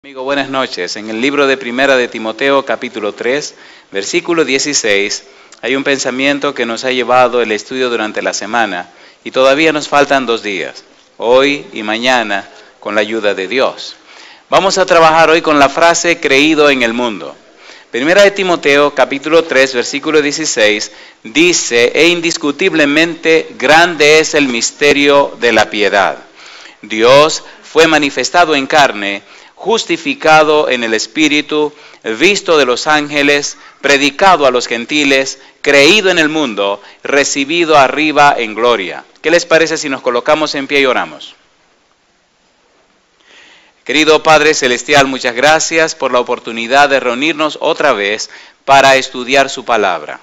Amigo, buenas noches. En el libro de Primera de Timoteo, capítulo 3, versículo 16, hay un pensamiento que nos ha llevado el estudio durante la semana y todavía nos faltan 2 días, hoy y mañana, con la ayuda de Dios. Vamos a trabajar hoy con la frase creído en el mundo. Primera de Timoteo, capítulo 3, versículo 16, dice: e indiscutiblemente grande es el misterio de la piedad. Dios fue manifestado en carne, justificado en el Espíritu, visto de los ángeles, predicado a los gentiles, creído en el mundo, recibido arriba en gloria. ¿Qué les parece si nos colocamos en pie y oramos? Querido Padre Celestial, muchas gracias por la oportunidad de reunirnos otra vez para estudiar su palabra.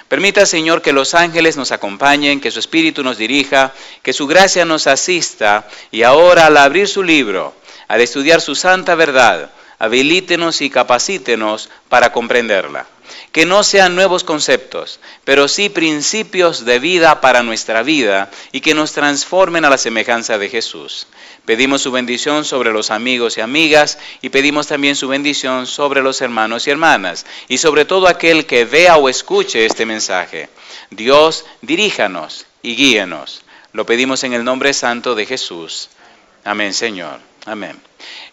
Permita, Señor, que los ángeles nos acompañen, que su Espíritu nos dirija, que su gracia nos asista, y ahora al abrir su libro, al estudiar su santa verdad, habilítenos y capacítenos para comprenderla. Que no sean nuevos conceptos, pero sí principios de vida para nuestra vida y que nos transformen a la semejanza de Jesús. Pedimos su bendición sobre los amigos y amigas y pedimos también su bendición sobre los hermanos y hermanas y sobre todo aquel que vea o escuche este mensaje. Dios, diríjanos y guíenos. Lo pedimos en el nombre santo de Jesús. Amén, Señor. Amén.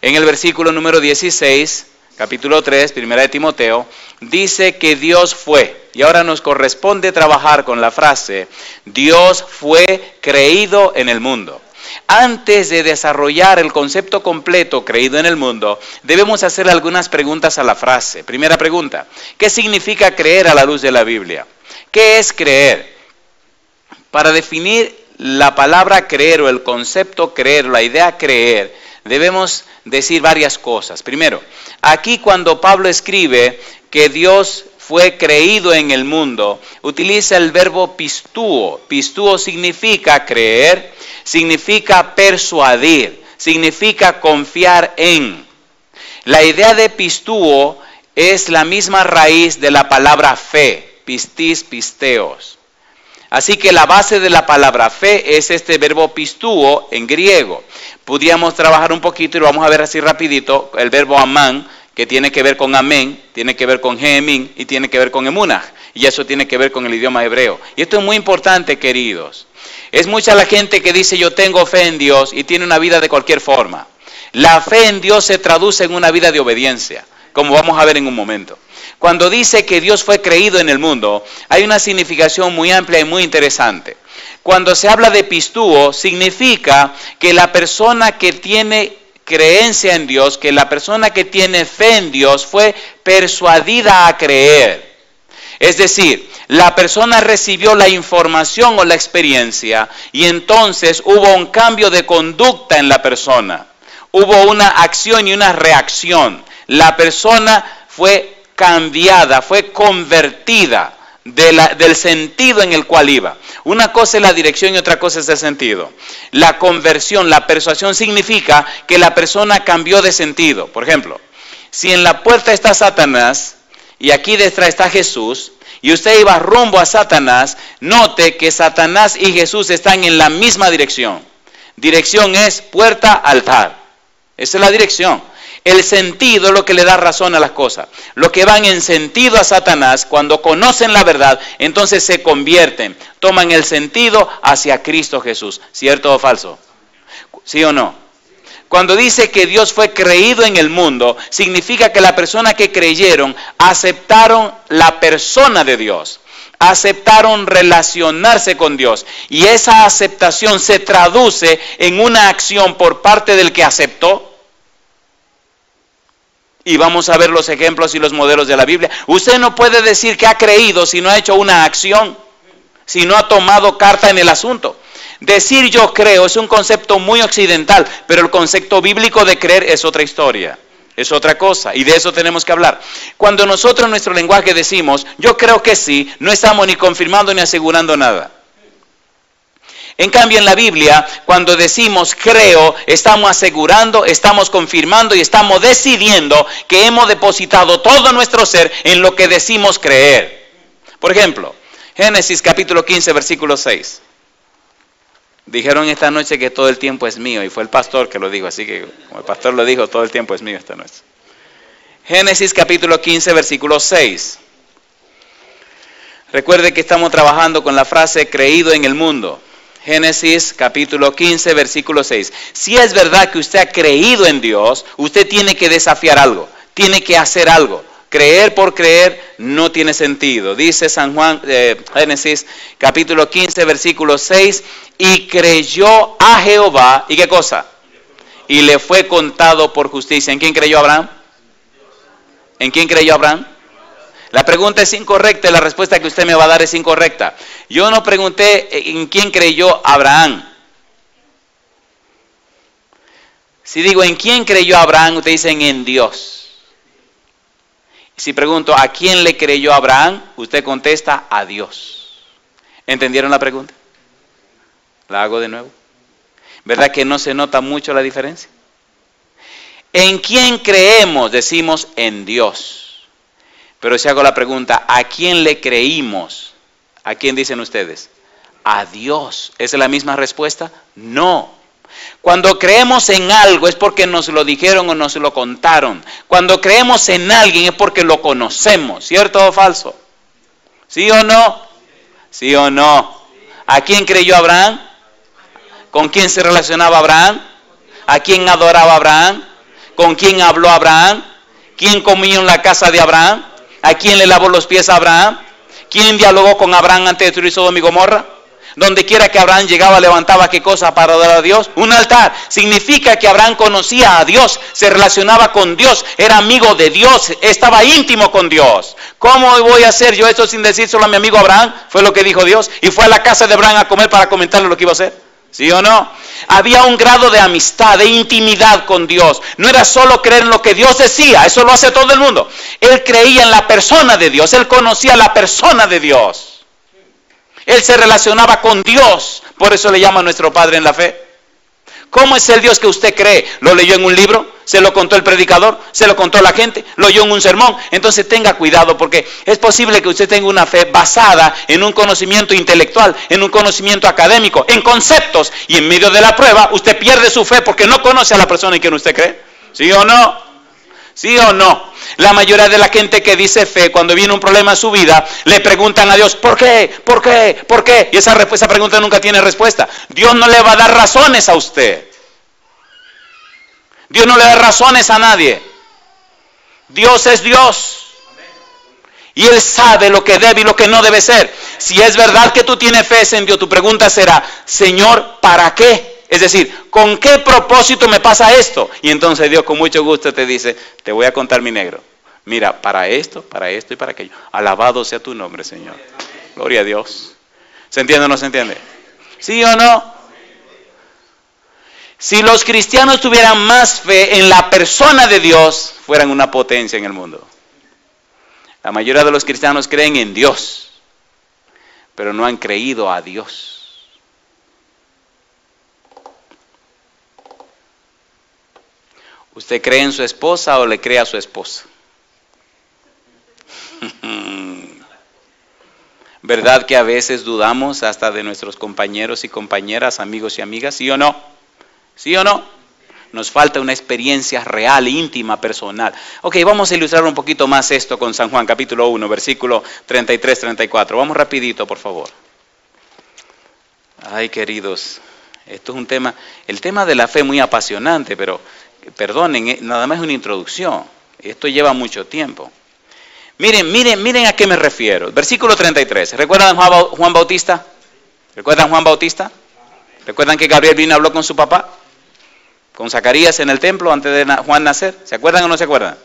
En el versículo número 16, capítulo 3, primera de Timoteo, dice que Dios fue, y ahora nos corresponde trabajar con la frase, Dios fue creído en el mundo. Antes de desarrollar el concepto completo creído en el mundo, debemos hacer algunas preguntas a la frase. Primera pregunta, ¿qué significa creer a la luz de la Biblia? ¿Qué es creer? Para definir la palabra creer o el concepto creer, la idea creer, debemos decir varias cosas. Primero, aquí cuando Pablo escribe que Dios fue creído en el mundo, utiliza el verbo pistúo. Pistúo significa creer, significa persuadir, significa confiar en. La idea de pistúo es la misma raíz de la palabra fe, pistis, pisteos. Así que la base de la palabra fe es este verbo pistúo en griego. Podríamos trabajar un poquito y lo vamos a ver así rapidito, el verbo amán, que tiene que ver con amén, tiene que ver con gemin y tiene que ver con emunah. Y eso tiene que ver con el idioma hebreo. Y esto es muy importante, queridos. Es mucha la gente que dice yo tengo fe en Dios y tiene una vida de cualquier forma. La fe en Dios se traduce en una vida de obediencia, como vamos a ver en un momento. Cuando dice que Dios fue creído en el mundo, hay una significación muy amplia y muy interesante. Cuando se habla de pistúo, significa que la persona que tiene creencia en Dios, que la persona que tiene fe en Dios fue persuadida a creer. Es decir, la persona recibió la información o la experiencia y entonces hubo un cambio de conducta en la persona. Hubo una acción y una reacción. La persona fue cambiada, fue convertida del sentido en el cual iba. Una cosa es la dirección y otra cosa es el sentido. La conversión, la persuasión significa que la persona cambió de sentido. Por ejemplo, si en la puerta está Satanás y aquí detrás está Jesús y usted iba rumbo a Satanás, note que Satanás y Jesús están en la misma dirección. Dirección es puerta, altar. Esa es la dirección. El sentido es lo que le da razón a las cosas. Los que van en sentido a Satanás, cuando conocen la verdad, entonces se convierten, toman el sentido hacia Cristo Jesús. ¿Cierto o falso? ¿Sí o no? Cuando dice que Dios fue creído en el mundo, significa que la persona que creyeron aceptaron la persona de Dios. Aceptaron relacionarse con Dios. Y esa aceptación se traduce en una acción por parte del que aceptó. Y vamos a ver los ejemplos y los modelos de la Biblia. Usted no puede decir que ha creído si no ha hecho una acción, si no ha tomado carta en el asunto. Decir yo creo es un concepto muy occidental, pero el concepto bíblico de creer es otra historia, es otra cosa, y de eso tenemos que hablar. Cuando nosotros en nuestro lenguaje decimos yo creo que sí, no estamos ni confirmando ni asegurando nada. En cambio, en la Biblia, cuando decimos creo, estamos asegurando, estamos confirmando y estamos decidiendo que hemos depositado todo nuestro ser en lo que decimos creer. Por ejemplo, Génesis capítulo 15, versículo 6. Dijeron esta noche que todo el tiempo es mío, y fue el pastor que lo dijo, así que como el pastor lo dijo, todo el tiempo es mío esta noche. Génesis capítulo 15, versículo 6. Recuerde que estamos trabajando con la frase creído en el mundo. Génesis capítulo 15, versículo 6. Si es verdad que usted ha creído en Dios, usted tiene que desafiar algo, tiene que hacer algo. Creer por creer no tiene sentido. Dice San Juan, Génesis capítulo 15, versículo 6, y creyó a Jehová, ¿y qué cosa? Y le fue contado por justicia. ¿En quién creyó Abraham? ¿En quién creyó Abraham? La pregunta es incorrecta y la respuesta que usted me va a dar es incorrecta. Yo no pregunté en quién creyó Abraham. Si digo en quién creyó Abraham, ustedes dicen en Dios. Si pregunto a quién le creyó Abraham, usted contesta a Dios. ¿Entendieron la pregunta? La hago de nuevo. ¿Verdad que no se nota mucho la diferencia? ¿En quién creemos? Decimos en Dios. Pero si hago la pregunta, ¿a quién le creímos? ¿A quién dicen ustedes? A Dios. ¿Esa es la misma respuesta? No. Cuando creemos en algo es porque nos lo dijeron o nos lo contaron. Cuando creemos en alguien es porque lo conocemos. ¿Cierto o falso? ¿Sí o no? ¿Sí o no? ¿A quién creyó Abraham? ¿Con quién se relacionaba Abraham? ¿A quién adoraba Abraham? ¿Con quién habló Abraham? ¿Quién comió en la casa de Abraham? ¿A quién le lavó los pies a Abraham? ¿Quién dialogó con Abraham antes de destruir Sodoma y Gomorra? Donde quiera que Abraham llegaba, levantaba ¿qué cosa para adorar a Dios? Un altar. Significa que Abraham conocía a Dios, se relacionaba con Dios, era amigo de Dios, estaba íntimo con Dios. ¿Cómo voy a hacer yo esto sin decir solo a mi amigo Abraham? Fue lo que dijo Dios. Y fue a la casa de Abraham a comer para comentarle lo que iba a hacer. ¿Sí o no? Había un grado de amistad, de intimidad con Dios. No era solo creer en lo que Dios decía, eso lo hace todo el mundo. Él creía en la persona de Dios, él conocía la persona de Dios. Él se relacionaba con Dios, por eso le llama a nuestro Padre en la fe. ¿Cómo es el Dios que usted cree? ¿Lo leyó en un libro? ¿Se lo contó el predicador? ¿Se lo contó la gente? ¿Lo oyó en un sermón? Entonces tenga cuidado porque es posible que usted tenga una fe basada en un conocimiento intelectual, en un conocimiento académico, en conceptos. Y en medio de la prueba usted pierde su fe porque no conoce a la persona en quien usted cree. ¿Sí o no? ¿Sí o no? La mayoría de la gente que dice fe, cuando viene un problema en su vida, le preguntan a Dios, ¿por qué? ¿Por qué? ¿Por qué? Y esa pregunta nunca tiene respuesta. Dios no le va a dar razones a usted. Dios no le da razones a nadie. Dios es Dios. Y Él sabe lo que debe y lo que no debe ser. Si es verdad que tú tienes fe en Dios, tu pregunta será, Señor, ¿para qué? Es decir, ¿con qué propósito me pasa esto? Y entonces Dios con mucho gusto te dice, te voy a contar mi negro. Mira, para esto y para aquello. Alabado sea tu nombre, Señor. Gloria a Dios. ¿Se entiende o no se entiende? ¿Sí o no? Si los cristianos tuvieran más fe en la persona de Dios, fueran una potencia en el mundo. La mayoría de los cristianos creen en Dios, pero no han creído a Dios. ¿Usted cree en su esposa o le cree a su esposa? ¿Verdad que a veces dudamos hasta de nuestros compañeros y compañeras, amigos y amigas? ¿Sí o no? ¿Sí o no? Nos falta una experiencia real, íntima, personal. Ok, vamos a ilustrar un poquito más esto con San Juan, capítulo 1, versículo 33-34. Vamos rapidito, por favor. Ay, queridos, esto es un tema, el tema de la fe muy apasionante, pero perdonen, nada más es una introducción. Esto lleva mucho tiempo. Miren a qué me refiero. Versículo 33. ¿Recuerdan Juan Bautista? ¿Recuerdan Juan Bautista? ¿Recuerdan que Gabriel vino y habló con su papá? Con Zacarías en el templo antes de Juan nacer. ¿Se acuerdan o no se acuerdan?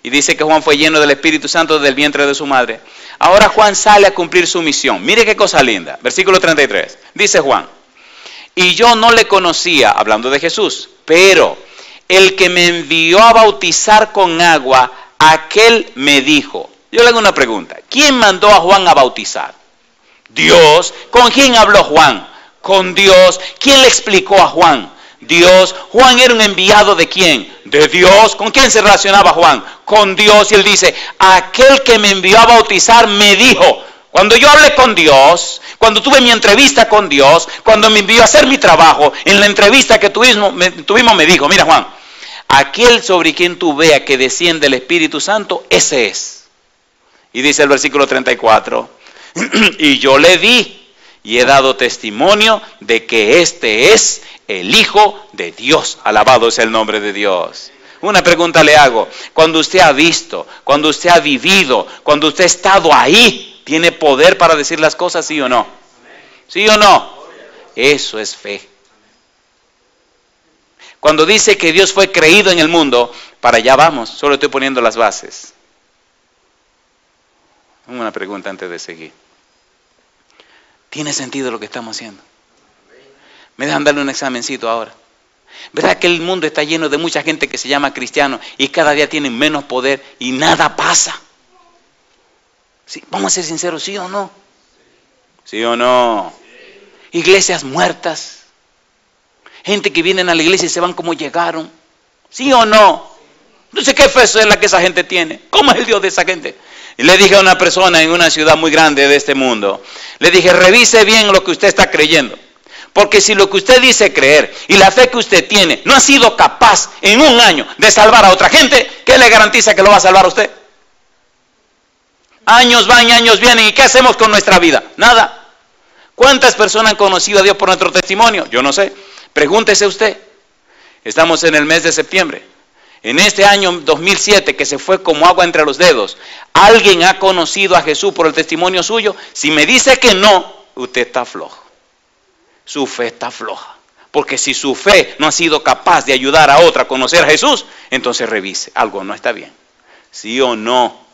Y dice que Juan fue lleno del Espíritu Santo desde el vientre de su madre. Ahora Juan sale a cumplir su misión. Mire qué cosa linda. Versículo 33. Dice Juan, y yo no le conocía, hablando de Jesús, pero el que me envió a bautizar con agua, aquel me dijo. Yo le hago una pregunta. ¿Quién mandó a Juan a bautizar? Dios. ¿Con quién habló Juan? Con Dios. ¿Quién le explicó a Juan? Dios. Juan era un enviado ¿de quién? De Dios. ¿Con quién se relacionaba Juan? Con Dios. Y él dice, aquel que me envió a bautizar me dijo. Cuando yo hablé con Dios, cuando tuve mi entrevista con Dios, cuando me envió a hacer mi trabajo, en la entrevista que tuvimos me dijo, mira Juan, aquel sobre quien tú veas que desciende el Espíritu Santo, ese es. Y dice el versículo 34, y yo le di y he dado testimonio de que este es el Hijo de Dios. Alabado sea el nombre de Dios. Una pregunta le hago, cuando usted ha visto, cuando usted ha vivido, cuando usted ha estado ahí, ¿tiene poder para decir las cosas, sí o no? ¿Sí o no? Eso es fe. Cuando dice que Dios fue creído en el mundo, para allá vamos, solo estoy poniendo las bases. Una pregunta antes de seguir. ¿Tiene sentido lo que estamos haciendo? ¿Me dejan darle un examencito ahora? ¿Verdad que el mundo está lleno de mucha gente que se llama cristiano y cada día tienen menos poder y nada pasa? ¿Sí? Vamos a ser sinceros, ¿sí o no? ¿Sí o no? Iglesias muertas. Gente que vienen a la iglesia y se van como llegaron. ¿Sí o no? Entonces, ¿qué fe es la que esa gente tiene? ¿Cómo es el Dios de esa gente? Y le dije a una persona en una ciudad muy grande de este mundo, le dije, revise bien lo que usted está creyendo. Porque si lo que usted dice creer y la fe que usted tiene no ha sido capaz en un año de salvar a otra gente, ¿qué le garantiza que lo va a salvar a usted? Años van y años vienen, ¿y qué hacemos con nuestra vida? Nada. ¿Cuántas personas han conocido a Dios por nuestro testimonio? Yo no sé. Pregúntese usted. Estamos en el mes de septiembre. En este año 2007, que se fue como agua entre los dedos, ¿alguien ha conocido a Jesús por el testimonio suyo? Si me dice que no, usted está flojo. Su fe está floja. Porque si su fe no ha sido capaz de ayudar a otra a conocer a Jesús, entonces revise. Algo no está bien. ¿Sí o no?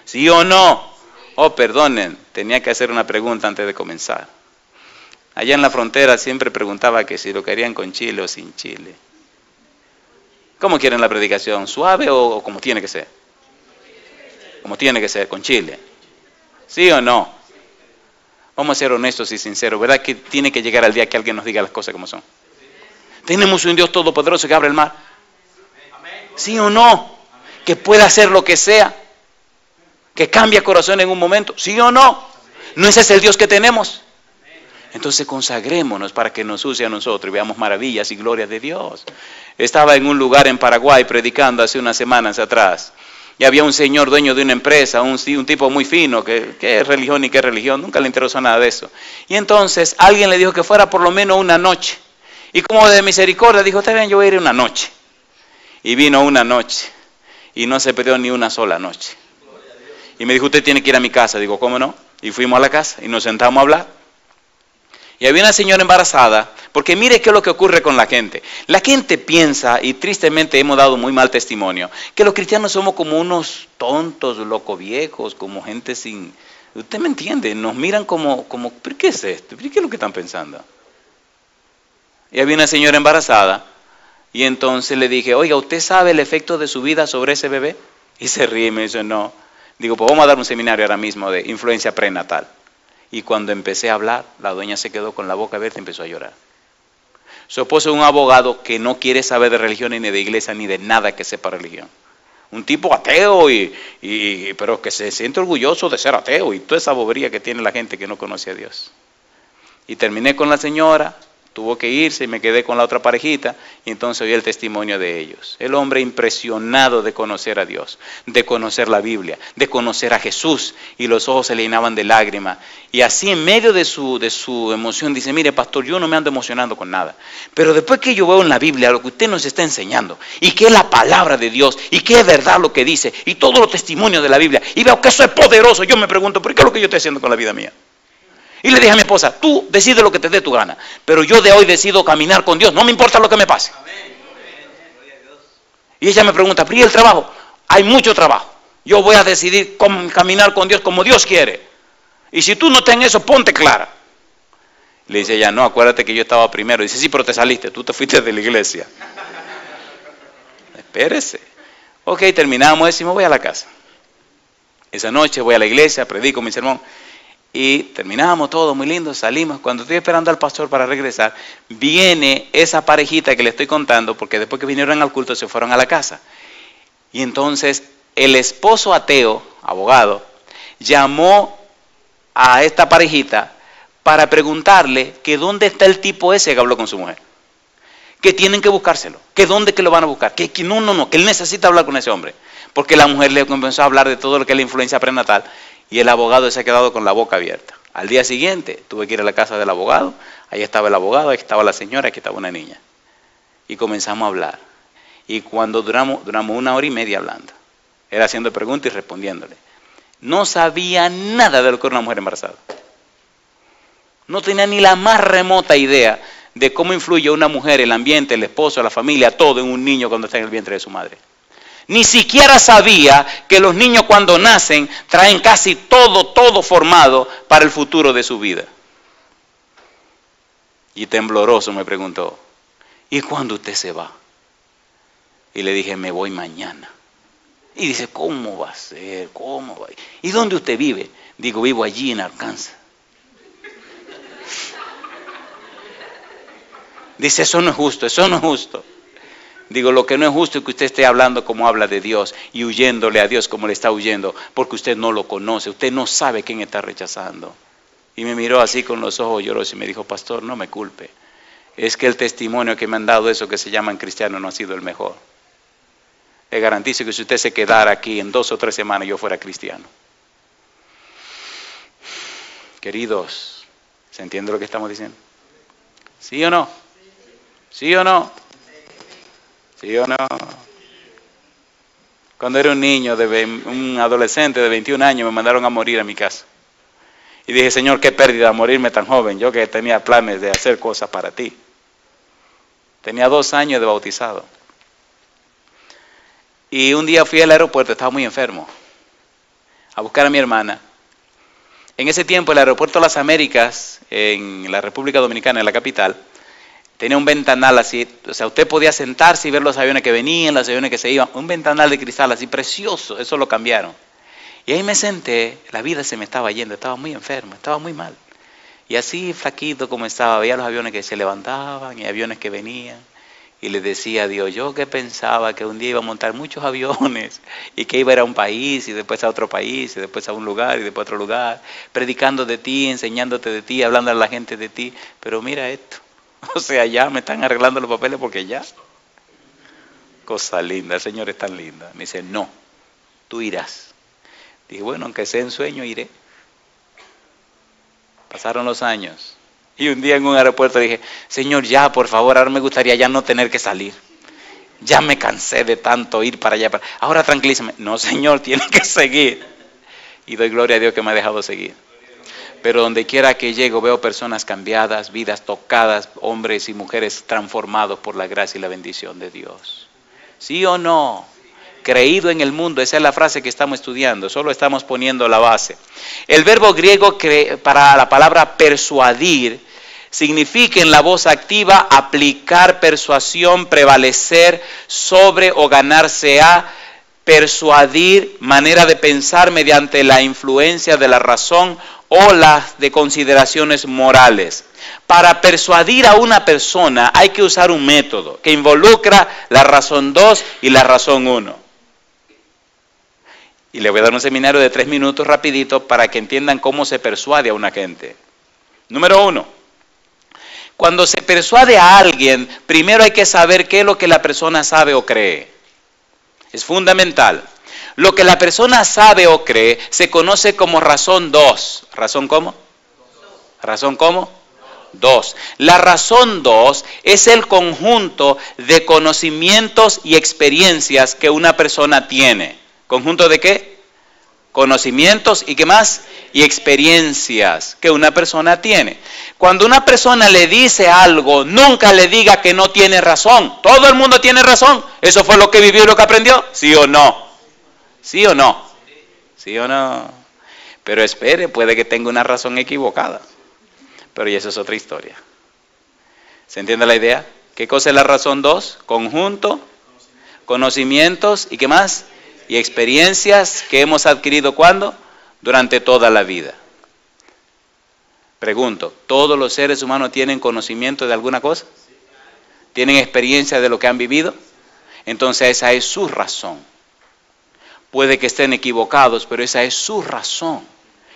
¿Sí o no? Oh, perdonen, tenía que hacer una pregunta antes de comenzar. Allá en la frontera siempre preguntaba que si lo querían con chile o sin chile. ¿Cómo quieren la predicación? ¿Suave o como tiene que ser? Como tiene que ser, con chile. ¿Sí o no? Vamos a ser honestos y sinceros. ¿Verdad que tiene que llegar el día que alguien nos diga las cosas como son? Tenemos un Dios todopoderoso que abre el mar. ¿Sí o no? Que puede hacer lo que sea. Que cambia corazón en un momento. ¿Sí o no? ¿No ese es el Dios que tenemos? Entonces consagrémonos para que nos use a nosotros y veamos maravillas y glorias de Dios. Estaba en un lugar en Paraguay predicando hace unas semanas atrás. Y había un señor dueño de una empresa, un tipo muy fino, que qué religión y qué religión, nunca le interesó nada de eso. Y entonces alguien le dijo que fuera por lo menos una noche. Y como de misericordia dijo, está bien, yo voy a ir una noche. Y vino una noche y no se perdió ni una sola noche. Y me dijo, usted tiene que ir a mi casa. Digo, ¿cómo no? Y fuimos a la casa y nos sentamos a hablar. Y había una señora embarazada, porque mire qué es lo que ocurre con la gente. La gente piensa, y tristemente hemos dado muy mal testimonio, que los cristianos somos como unos tontos, locos viejos, como gente sin... Usted me entiende, nos miran como ¿pero qué es esto? ¿Qué es lo que están pensando? Y había una señora embarazada, y entonces le dije, oiga, ¿usted sabe el efecto de su vida sobre ese bebé? Y se ríe y me dice, no. Digo, pues vamos a dar un seminario ahora mismo de influencia prenatal. Y cuando empecé a hablar, la doña se quedó con la boca abierta y empezó a llorar. Su esposo es un abogado que no quiere saber de religión ni de iglesia ni de nada que sepa religión. Un tipo ateo, pero que se siente orgulloso de ser ateo y toda esa bobería que tiene la gente que no conoce a Dios. Y terminé con la señora, tuvo que irse y me quedé con la otra parejita y entonces oí el testimonio de ellos. El hombre impresionado de conocer a Dios, de conocer la Biblia, de conocer a Jesús y los ojos se le llenaban de lágrimas. Y así en medio de su emoción dice, mire pastor, yo no me ando emocionando con nada, pero después que yo veo en la Biblia lo que usted nos está enseñando y que es la palabra de Dios y que es verdad lo que dice y todos los testimonios de la Biblia y veo que eso es poderoso, yo me pregunto, ¿por qué es lo que yo estoy haciendo con la vida mía? Y le dije a mi esposa, tú decides lo que te dé tu gana, pero yo de hoy decido caminar con Dios, no me importa lo que me pase. Y ella me pregunta, ¿pero y el trabajo? Hay mucho trabajo. Yo voy a decidir caminar con Dios como Dios quiere. Y si tú no estás en eso, ponte clara. Le dice ella, no, acuérdate que yo estaba primero. Dice, sí, pero te saliste, tú te fuiste de la iglesia. Espérese. Ok, terminamos eso y me voy a la casa. Esa noche voy a la iglesia, predico mi sermón. Y terminamos todo muy lindo, salimos. Cuando estoy esperando al pastor para regresar, viene esa parejita que le estoy contando, porque después que vinieron al culto se fueron a la casa. Y entonces el esposo ateo, abogado, llamó a esta parejita para preguntarle que dónde está el tipo ese que habló con su mujer. Que tienen que buscárselo. Que dónde que lo van a buscar. Que no, que él necesita hablar con ese hombre. Porque la mujer le comenzó a hablar de todo lo que es la influencia prenatal y el abogado se ha quedado con la boca abierta. Al día siguiente tuve que ir a la casa del abogado. Ahí estaba el abogado, ahí estaba la señora, aquí estaba una niña. Y comenzamos a hablar. Y cuando duramos 1 hora y media hablando. Era haciendo preguntas y respondiéndole. No sabía nada de lo que era una mujer embarazada. No tenía ni la más remota idea de cómo influye una mujer, el ambiente, el esposo, la familia, todo en un niño cuando está en el vientre de su madre. Ni siquiera sabía que los niños cuando nacen traen casi todo formado para el futuro de su vida. Y tembloroso me preguntó, ¿y cuándo usted se va? Y le dije, me voy mañana. Y dice, ¿cómo va a ser? ¿Cómo va a ir? ¿Y dónde usted vive? Digo, vivo allí en Arkansas. Dice, eso no es justo, eso no es justo. Digo, lo que no es justo es que usted esté hablando como habla de Dios y huyéndole a Dios como le está huyendo, porque usted no lo conoce, usted no sabe quién está rechazando. Y me miró así con los ojos llorosos y me dijo, pastor, no me culpe. Es que el testimonio que me han dado, eso que se llaman cristianos, no ha sido el mejor. Le garantizo que si usted se quedara aquí en 2 o 3 semanas, yo fuera cristiano. Queridos, ¿se entiende lo que estamos diciendo? ¿Sí o no? ¿Sí o no? ¿Sí o no? Cuando era un niño, un adolescente de 21 años, me mandaron a morir a mi casa. Y dije, Señor, qué pérdida morirme tan joven. Yo que tenía planes de hacer cosas para ti. Tenía 2 años de bautizado. Y un día fui al aeropuerto, estaba muy enfermo, a buscar a mi hermana. En ese tiempo el aeropuerto de las Américas, en la República Dominicana, en la capital, tenía un ventanal así, o sea, usted podía sentarse y ver los aviones que venían, los aviones que se iban, un ventanal de cristal así precioso, eso lo cambiaron. Y ahí me senté, la vida se me estaba yendo, estaba muy enfermo, estaba muy mal. Y así flaquito como estaba, veía los aviones que se levantaban y aviones que venían. Y le decía a Dios, yo que pensaba que un día iba a montar muchos aviones y que iba a ir a un país y después a otro país y después a un lugar y después a otro lugar, predicando de ti, enseñándote de ti, hablando a la gente de ti. Pero mira esto, o sea, ya me están arreglando los papeles porque ya. Cosa linda, el Señor es tan linda. Me dice, no, tú irás. Dije, bueno, aunque sea en sueño, iré. Pasaron los años. Y un día en un aeropuerto dije, Señor, ya, por favor, ahora me gustaría ya no tener que salir. Ya me cansé de tanto ir para allá. Ahora tranquilízame. No, Señor, tiene que seguir. Y doy gloria a Dios que me ha dejado seguir. Pero donde quiera que llego veo personas cambiadas, vidas tocadas, hombres y mujeres transformados por la gracia y la bendición de Dios. ¿Sí o no? Creído en el mundo, esa es la frase que estamos estudiando, solo estamos poniendo la base. El verbo griego para la palabra persuadir significa en la voz activa aplicar persuasión, prevalecer sobre o ganarse a, persuadir, manera de pensar mediante la influencia de la razón o las de consideraciones morales. Para persuadir a una persona hay que usar un método que involucra la razón 2 y la razón 1. Y le voy a dar un seminario de 3 minutos rapidito para que entiendan cómo se persuade a una gente. Número 1. Cuando se persuade a alguien, primero hay que saber qué es lo que la persona sabe o cree. Es fundamental. Lo que la persona sabe o cree se conoce como razón 2. ¿Razón cómo? ¿Razón cómo? 2. La razón 2 es el conjunto de conocimientos y experiencias que una persona tiene. ¿Conjunto de qué? Conocimientos y ¿qué más? Y experiencias que una persona tiene. Cuando una persona le dice algo, nunca le diga que no tiene razón. Todo el mundo tiene razón. ¿Eso fue lo que vivió y lo que aprendió? ¿Sí o no? ¿Sí o no? ¿Sí o no? Pero espere, puede que tenga una razón equivocada. Pero ya eso es otra historia. ¿Se entiende la idea? ¿Qué cosa es la razón 2? Conjunto, conocimientos y ¿qué más? Y experiencias que hemos adquirido ¿cuándo? Durante toda la vida. Pregunto, ¿todos los seres humanos tienen conocimiento de alguna cosa? ¿Tienen experiencia de lo que han vivido? Entonces esa es su razón. Puede que estén equivocados, pero esa es su razón.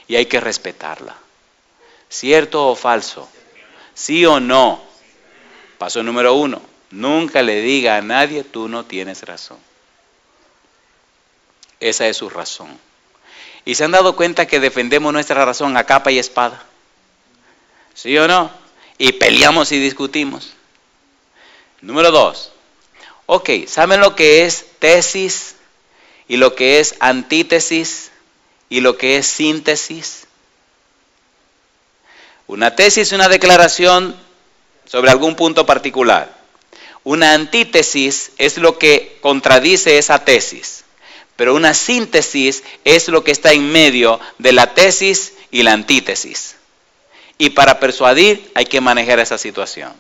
y hay que respetarla. ¿Cierto o falso? ¿Sí o no? Paso número 1. Nunca le diga a nadie, tú no tienes razón. Esa es su razón. ¿Y se han dado cuenta que defendemos nuestra razón a capa y espada? ¿Sí o no? Y peleamos y discutimos. Número 2. Ok, ¿saben lo que es tesis y lo que es antítesis y lo que es síntesis? Una tesis es una declaración sobre algún punto particular. Una antítesis es lo que contradice esa tesis. Pero una síntesis es lo que está en medio de la tesis y la antítesis. Y para persuadir hay que manejar esa situación.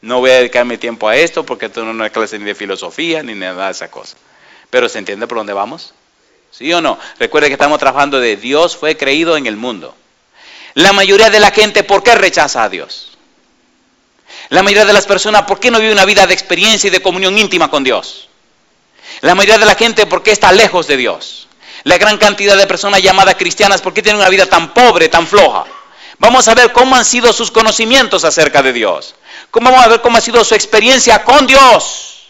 No voy a dedicarme tiempo a esto porque esto no es clase ni de filosofía ni nada de esa cosa. Pero ¿se entiende por dónde vamos? ¿Sí o no? Recuerde que estamos trabajando de Dios fue creído en el mundo. La mayoría de la gente, ¿por qué rechaza a Dios? La mayoría de las personas, ¿por qué no vive una vida de experiencia y de comunión íntima con Dios? La mayoría de la gente, ¿por qué está lejos de Dios? La gran cantidad de personas llamadas cristianas, ¿por qué tienen una vida tan pobre, tan floja? Vamos a ver cómo han sido sus conocimientos acerca de Dios. Vamos a ver cómo ha sido su experiencia con Dios.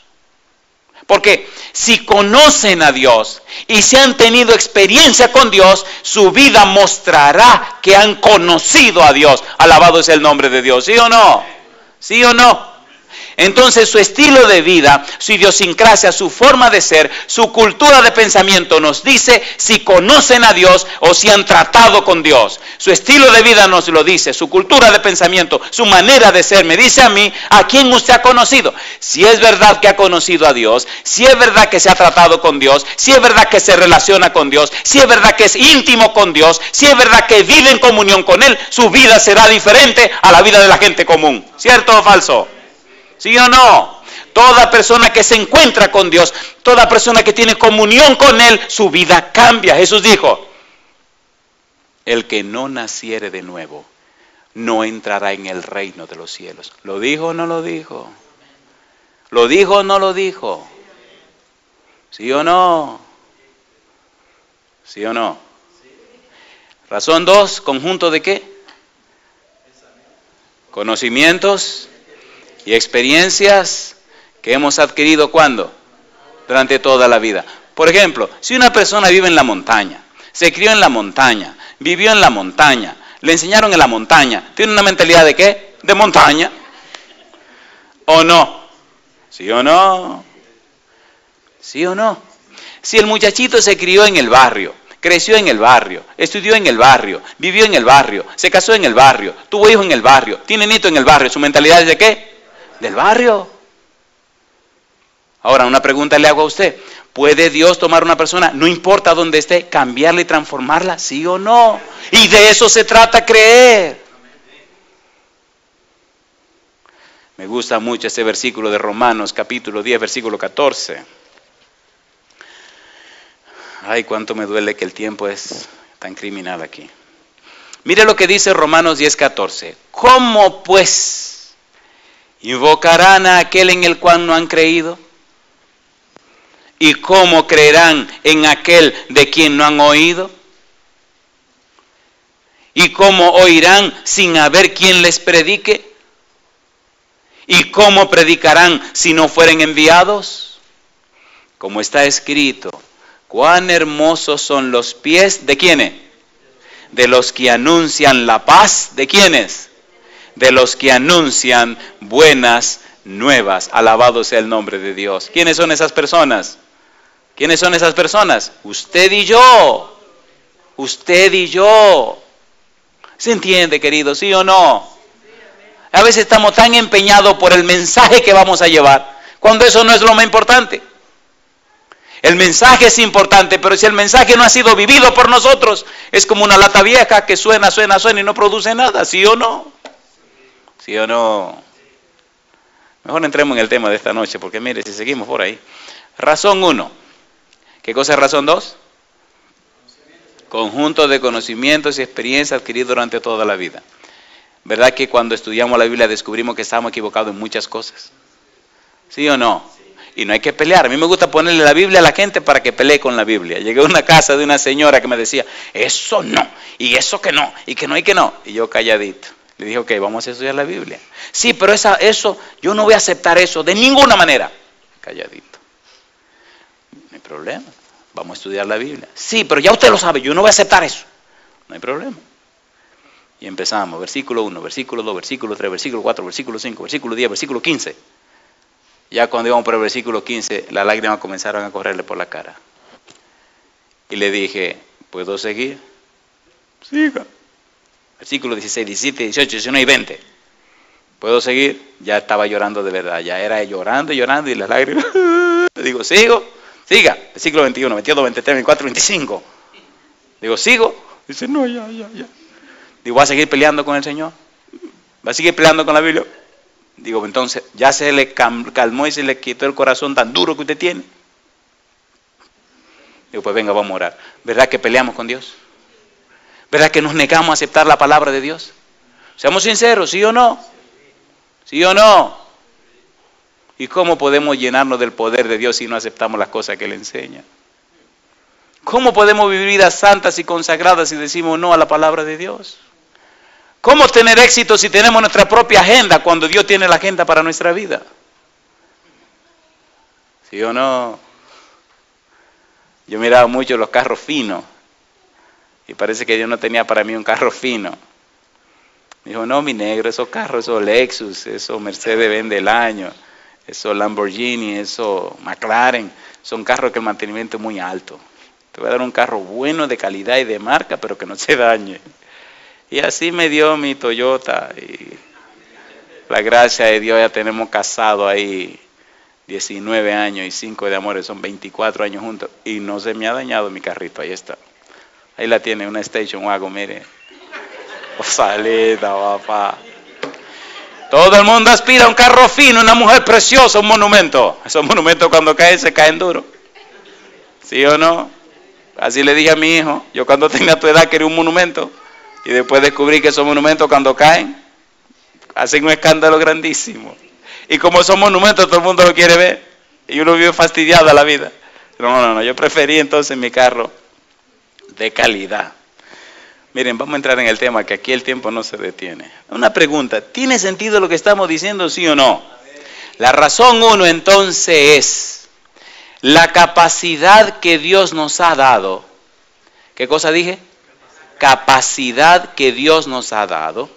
Porque si conocen a Dios y si han tenido experiencia con Dios, su vida mostrará que han conocido a Dios. Alabado es el nombre de Dios. ¿Sí o no? ¿Sí o no? Entonces su estilo de vida, su idiosincrasia, su forma de ser, su cultura de pensamiento nos dice si conocen a Dios o si han tratado con Dios. Su estilo de vida nos lo dice, su cultura de pensamiento, su manera de ser, me dice a mí, ¿a quién usted ha conocido? Si es verdad que ha conocido a Dios, si es verdad que se ha tratado con Dios, si es verdad que se relaciona con Dios, si es verdad que es íntimo con Dios, si es verdad que vive en comunión con Él, su vida será diferente a la vida de la gente común. ¿Cierto o falso? ¿Sí o no? Toda persona que se encuentra con Dios, toda persona que tiene comunión con Él, su vida cambia. Jesús dijo, el que no naciere de nuevo, no entrará en el reino de los cielos. ¿Lo dijo o no lo dijo? ¿Lo dijo o no lo dijo? ¿Sí o no? ¿Sí o no? Razón 2, ¿conjunto de qué? Conocimientos y experiencias que hemos adquirido, ¿cuándo? Durante toda la vida. Por ejemplo, si una persona vive en la montaña, se crió en la montaña, vivió en la montaña, le enseñaron en la montaña, ¿tiene una mentalidad de qué? De montaña. ¿O no? ¿Sí o no? ¿Sí o no? Si el muchachito se crió en el barrio, creció en el barrio, estudió en el barrio, vivió en el barrio, se casó en el barrio, tuvo hijos en el barrio, tiene nieto en el barrio, ¿su mentalidad es de qué? Del barrio. Ahora, una pregunta le hago a usted. ¿Puede Dios tomar una persona, no importa dónde esté, cambiarla y transformarla? ¿Sí o no? Y de eso se trata creer. Me gusta mucho este versículo de Romanos, capítulo 10, versículo 14. Ay, cuánto me duele que el tiempo es tan criminal aquí. Mire lo que dice Romanos 10, 14. ¿Cómo pues invocarán a aquel en el cual no han creído? ¿Y cómo creerán en aquel de quien no han oído? ¿Y cómo oirán sin haber quien les predique? ¿Y cómo predicarán si no fueren enviados? Como está escrito, cuán hermosos son los pies, ¿de quiénes? De los que anuncian la paz, ¿de quiénes? De los que anuncian buenas nuevas. Alabado sea el nombre de Dios. ¿Quiénes son esas personas? ¿Quiénes son esas personas? Usted y yo. Usted y yo. ¿Se entiende, querido? ¿Sí o no? A veces estamos tan empeñados por el mensaje que vamos a llevar, cuando eso no es lo más importante. El mensaje es importante, pero si el mensaje no ha sido vivido por nosotros, es como una lata vieja que suena y no produce nada. ¿Sí o no? ¿Sí o no? Mejor entremos en el tema de esta noche, porque mire, si seguimos por ahí. Razón 1. ¿Qué cosa es razón 2? Conjunto de conocimientos y experiencias adquiridos durante toda la vida. ¿Verdad que cuando estudiamos la Biblia descubrimos que estábamos equivocados en muchas cosas? ¿Sí o no? Y no hay que pelear. A mí me gusta ponerle la Biblia a la gente para que pelee con la Biblia. Llegué a una casa de una señora que me decía, eso no, y eso que no, y que no, y que no. Y yo calladito. Le dije, ok, vamos a estudiar la Biblia. Sí, pero eso, yo no voy a aceptar eso de ninguna manera. Calladito. No hay problema. Vamos a estudiar la Biblia. Sí, pero ya usted lo sabe, yo no voy a aceptar eso. No hay problema. Y empezamos, versículo 1, versículo 2, versículo 3, versículo 4, versículo 5, versículo 10, versículo 15. Ya cuando íbamos por el versículo 15, las lágrimas comenzaron a correrle por la cara. Y le dije, ¿puedo seguir? Siga. Versículo 16, 17, 18, 19 y 20. ¿Puedo seguir? Ya estaba llorando de verdad, ya era llorando y llorando y las lágrimas. Digo, ¿sigo? Siga. Versículo 21, 22, 23, 24, 25. Digo, ¿sigo? Dice, no, ya. Digo, ¿va a seguir peleando con el Señor? ¿Va a seguir peleando con la Biblia? Digo, entonces, ¿ya se le calmó y se le quitó el corazón tan duro que usted tiene? Digo, pues venga, vamos a orar. ¿Verdad que peleamos con Dios? ¿Verdad que nos negamos a aceptar la palabra de Dios? Seamos sinceros, ¿sí o no? ¿Sí o no? ¿Y cómo podemos llenarnos del poder de Dios si no aceptamos las cosas que Él enseña? ¿Cómo podemos vivir vidas santas y consagradas si decimos no a la palabra de Dios? ¿Cómo tener éxito si tenemos nuestra propia agenda cuando Dios tiene la agenda para nuestra vida? ¿Sí o no? Yo miraba mucho los carros finos y parece que Dios no tenía para mí un carro fino. Dijo, no, mi negro, esos carros, esos Lexus, esos Mercedes-Benz del año, esos Lamborghini, esos McLaren, son carros que el mantenimiento es muy alto. Te voy a dar un carro bueno, de calidad y de marca, pero que no se dañe. Y así me dio mi Toyota y la gracia de Dios ya tenemos casado ahí 19 años y 5 de amores, son 24 años juntos y no se me ha dañado mi carrito, ahí está. Ahí la tiene, una Station Wagon, mire. Salida, papá. Todo el mundo aspira a un carro fino, una mujer preciosa, un monumento. Esos monumentos cuando caen, se caen duros. ¿Sí o no? Así le dije a mi hijo, yo cuando tenía tu edad quería un monumento. Y después descubrí que esos monumentos cuando caen, hacen un escándalo grandísimo. Y como son monumentos, todo el mundo lo quiere ver. Y uno vive fastidiado a la vida. No, yo preferí entonces mi carro de calidad. Miren, vamos a entrar en el tema, que aquí el tiempo no se detiene. Una pregunta, ¿tiene sentido lo que estamos diciendo, sí o no? La razón 1 entonces es la capacidad que Dios nos ha dado. ¿Qué cosa dije? Capacidad que Dios nos ha dado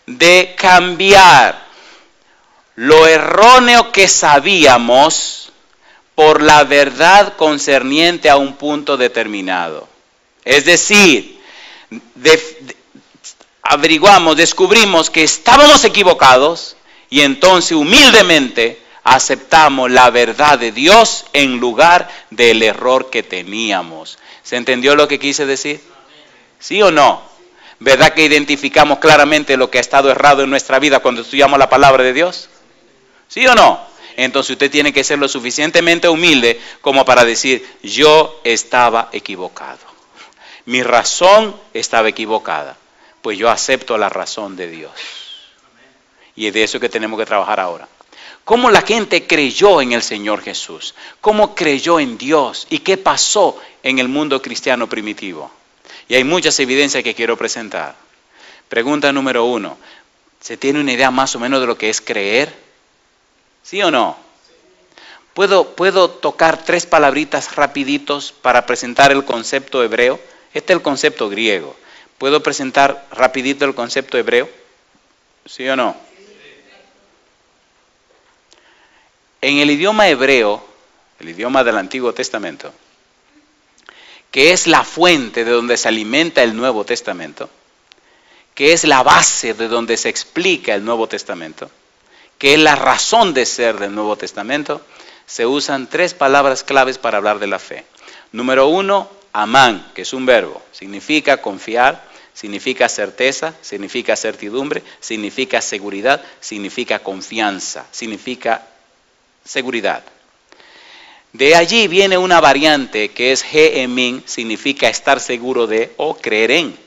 de cambiar lo erróneo que sabíamos por la verdad concerniente a un punto determinado. Es decir, averiguamos, descubrimos que estábamos equivocados y entonces humildemente aceptamos la verdad de Dios en lugar del error que teníamos. ¿Se entendió lo que quise decir? ¿Sí o no? ¿Verdad que identificamos claramente lo que ha estado errado en nuestra vida cuando estudiamos la palabra de Dios? ¿Sí o no? Entonces usted tiene que ser lo suficientemente humilde como para decir, yo estaba equivocado. Mi razón estaba equivocada. Pues yo acepto la razón de Dios. Y es de eso que tenemos que trabajar ahora. ¿Cómo la gente creyó en el Señor Jesús? ¿Cómo creyó en Dios? ¿Y qué pasó en el mundo cristiano primitivo? Y hay muchas evidencias que quiero presentar. Pregunta número 1. ¿Se tiene una idea más o menos de lo que es creer? ¿Sí o no? ¿Puedo tocar 3 palabritas rapiditos para presentar el concepto hebreo? Este es el concepto griego. ¿Puedo presentar rapidito el concepto hebreo? ¿Sí o no? En el idioma hebreo, el idioma del Antiguo Testamento, que es la fuente de donde se alimenta el Nuevo Testamento, que es la base de donde se explica el Nuevo Testamento, que es la razón de ser del Nuevo Testamento, se usan 3 palabras claves para hablar de la fe. Número 1, amán, que es un verbo, significa confiar, significa certeza, significa certidumbre, significa seguridad, significa confianza, significa seguridad. De allí viene una variante que es ge'emin, significa estar seguro de o creer en.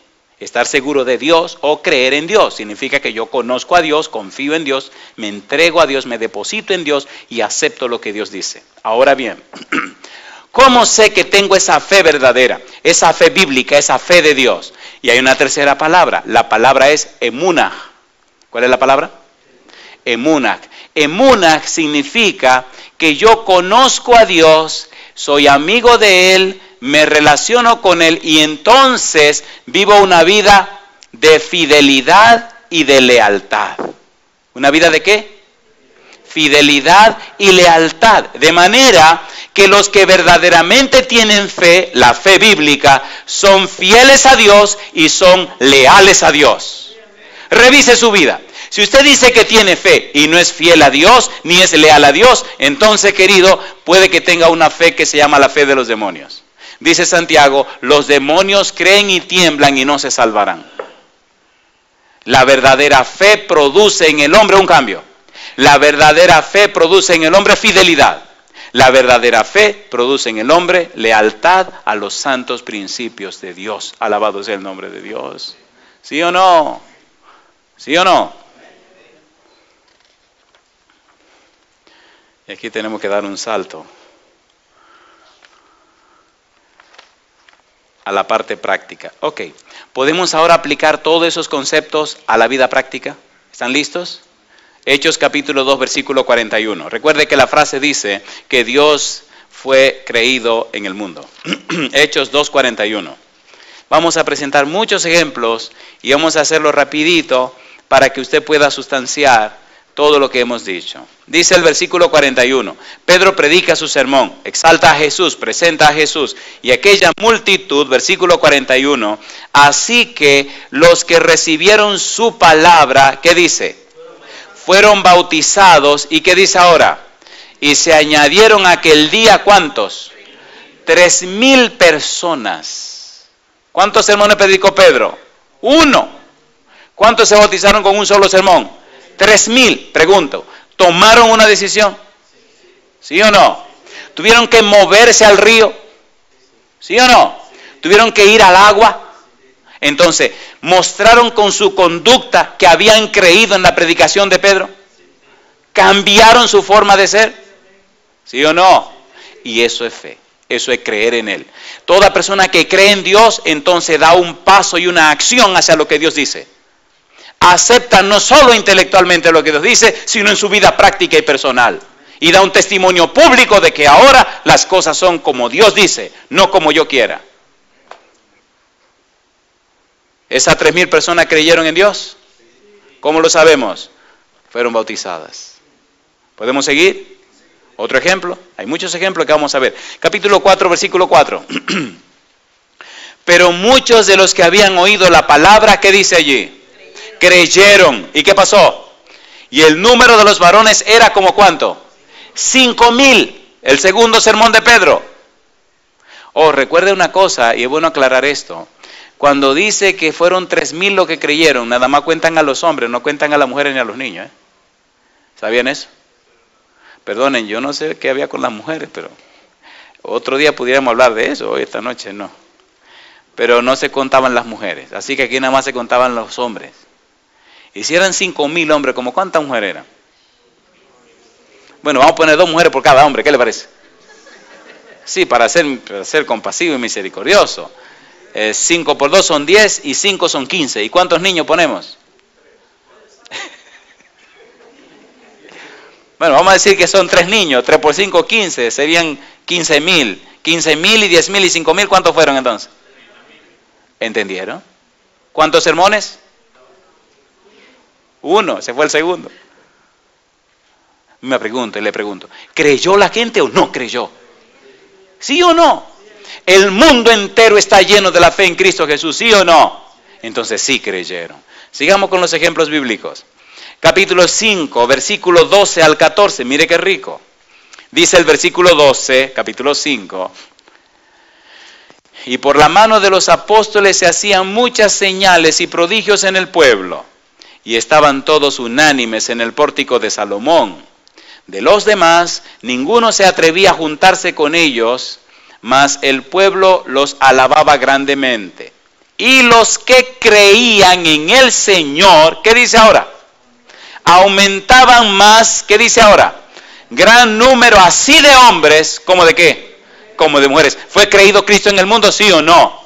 Estar seguro de Dios o creer en Dios. Significa que yo conozco a Dios, confío en Dios, me entrego a Dios, me deposito en Dios y acepto lo que Dios dice. Ahora bien, ¿cómo sé que tengo esa fe verdadera? Esa fe bíblica, esa fe de Dios. Y hay una tercera palabra. La palabra es emunah. ¿Cuál es la palabra? Emunah. Emunah significa que yo conozco a Dios, soy amigo de Él, me relaciono con Él y entonces vivo una vida de fidelidad y de lealtad. ¿Una vida de qué? Fidelidad y lealtad. De manera que los que verdaderamente tienen fe, la fe bíblica, son fieles a Dios y son leales a Dios. Revise su vida. Si usted dice que tiene fe y no es fiel a Dios, ni es leal a Dios, entonces, querido, puede que tenga una fe que se llama la fe de los demonios. Dice Santiago, los demonios creen y tiemblan y no se salvarán. La verdadera fe produce en el hombre un cambio. La verdadera fe produce en el hombre fidelidad. La verdadera fe produce en el hombre lealtad a los santos principios de Dios. Alabado sea el nombre de Dios. ¿Sí o no? ¿Sí o no? Y aquí tenemos que dar un salto a la parte práctica. Ok, ¿podemos ahora aplicar todos esos conceptos a la vida práctica? ¿Están listos? Hechos capítulo 2, versículo 41. Recuerde que la frase dice que Dios fue creído en el mundo. Hechos 2, 41. Vamos a presentar muchos ejemplos y vamos a hacerlo rapidito para que usted pueda sustanciar todo lo que hemos dicho. Dice el versículo 41, Pedro predica su sermón, exalta a Jesús, presenta a Jesús, y aquella multitud, versículo 41, así que los que recibieron su palabra, ¿qué dice? Fueron bautizados, ¿y qué dice ahora? Y se añadieron aquel día, ¿cuántos? 3,000 personas. ¿Cuántos sermones predicó Pedro? 1. ¿Cuántos se bautizaron con un solo sermón? 3,000, pregunto, ¿tomaron una decisión? ¿Sí o no? ¿Tuvieron que moverse al río? ¿Sí o no? ¿Tuvieron que ir al agua? Entonces, ¿mostraron con su conducta que habían creído en la predicación de Pedro? ¿Cambiaron su forma de ser? ¿Sí o no? Y eso es fe, eso es creer en Él. Toda persona que cree en Dios, entonces da un paso y una acción hacia lo que Dios dice. Acepta no solo intelectualmente lo que Dios dice, sino en su vida práctica y personal. Y da un testimonio público de que ahora las cosas son como Dios dice, no como yo quiera. ¿Esas 3,000 personas creyeron en Dios? ¿Cómo lo sabemos? Fueron bautizadas. ¿Podemos seguir? Otro ejemplo. Hay muchos ejemplos que vamos a ver. Capítulo 4, versículo 4. Pero muchos de los que habían oído la palabra, ¿qué dice allí? Creyeron. ¿Y qué pasó? Y el número de los varones era como ¿cuánto? 5,000. El segundo sermón de Pedro. Oh, recuerde una cosa, y es bueno aclarar esto. Cuando dice que fueron 3,000 los que creyeron, nada más cuentan a los hombres, no cuentan a las mujeres ni a los niños. ¿Sabían eso? Perdonen, yo no sé qué había con las mujeres, pero otro día pudiéramos hablar de eso, hoy esta noche no. Pero no se contaban las mujeres, así que aquí nada más se contaban los hombres. Y si eran 5,000 hombres, ¿como cuántas mujeres eran? Bueno, vamos a poner 2 mujeres por cada hombre, ¿qué le parece? Sí, para ser compasivo y misericordioso. 5 por 2 son 10 y 5 son 15. ¿Y cuántos niños ponemos? Bueno, vamos a decir que son 3 niños. 3 por 5, 15. Serían 15,000. 15,000 y 10,000 y 5,000. ¿Cuántos fueron entonces? ¿Entendieron? ¿Cuántos sermones? 1. Ese fue el segundo. Me pregunto y le pregunto. ¿Creyó la gente o no creyó? ¿Sí o no? El mundo entero está lleno de la fe en Cristo Jesús, ¿sí o no? Entonces sí creyeron. Sigamos con los ejemplos bíblicos. Capítulo 5, versículo 12 al 14. Mire qué rico. Dice el versículo 12, capítulo 5. Y por la mano de los apóstoles se hacían muchas señales y prodigios en el pueblo. Y estaban todos unánimes en el pórtico de Salomón. De los demás, ninguno se atrevía a juntarse con ellos, mas el pueblo los alababa grandemente. Y los que creían en el Señor, ¿qué dice ahora? Aumentaban más, ¿qué dice ahora? Gran número así de hombres, ¿como de qué? Como de mujeres. ¿Fue creído Cristo en el mundo, sí o no?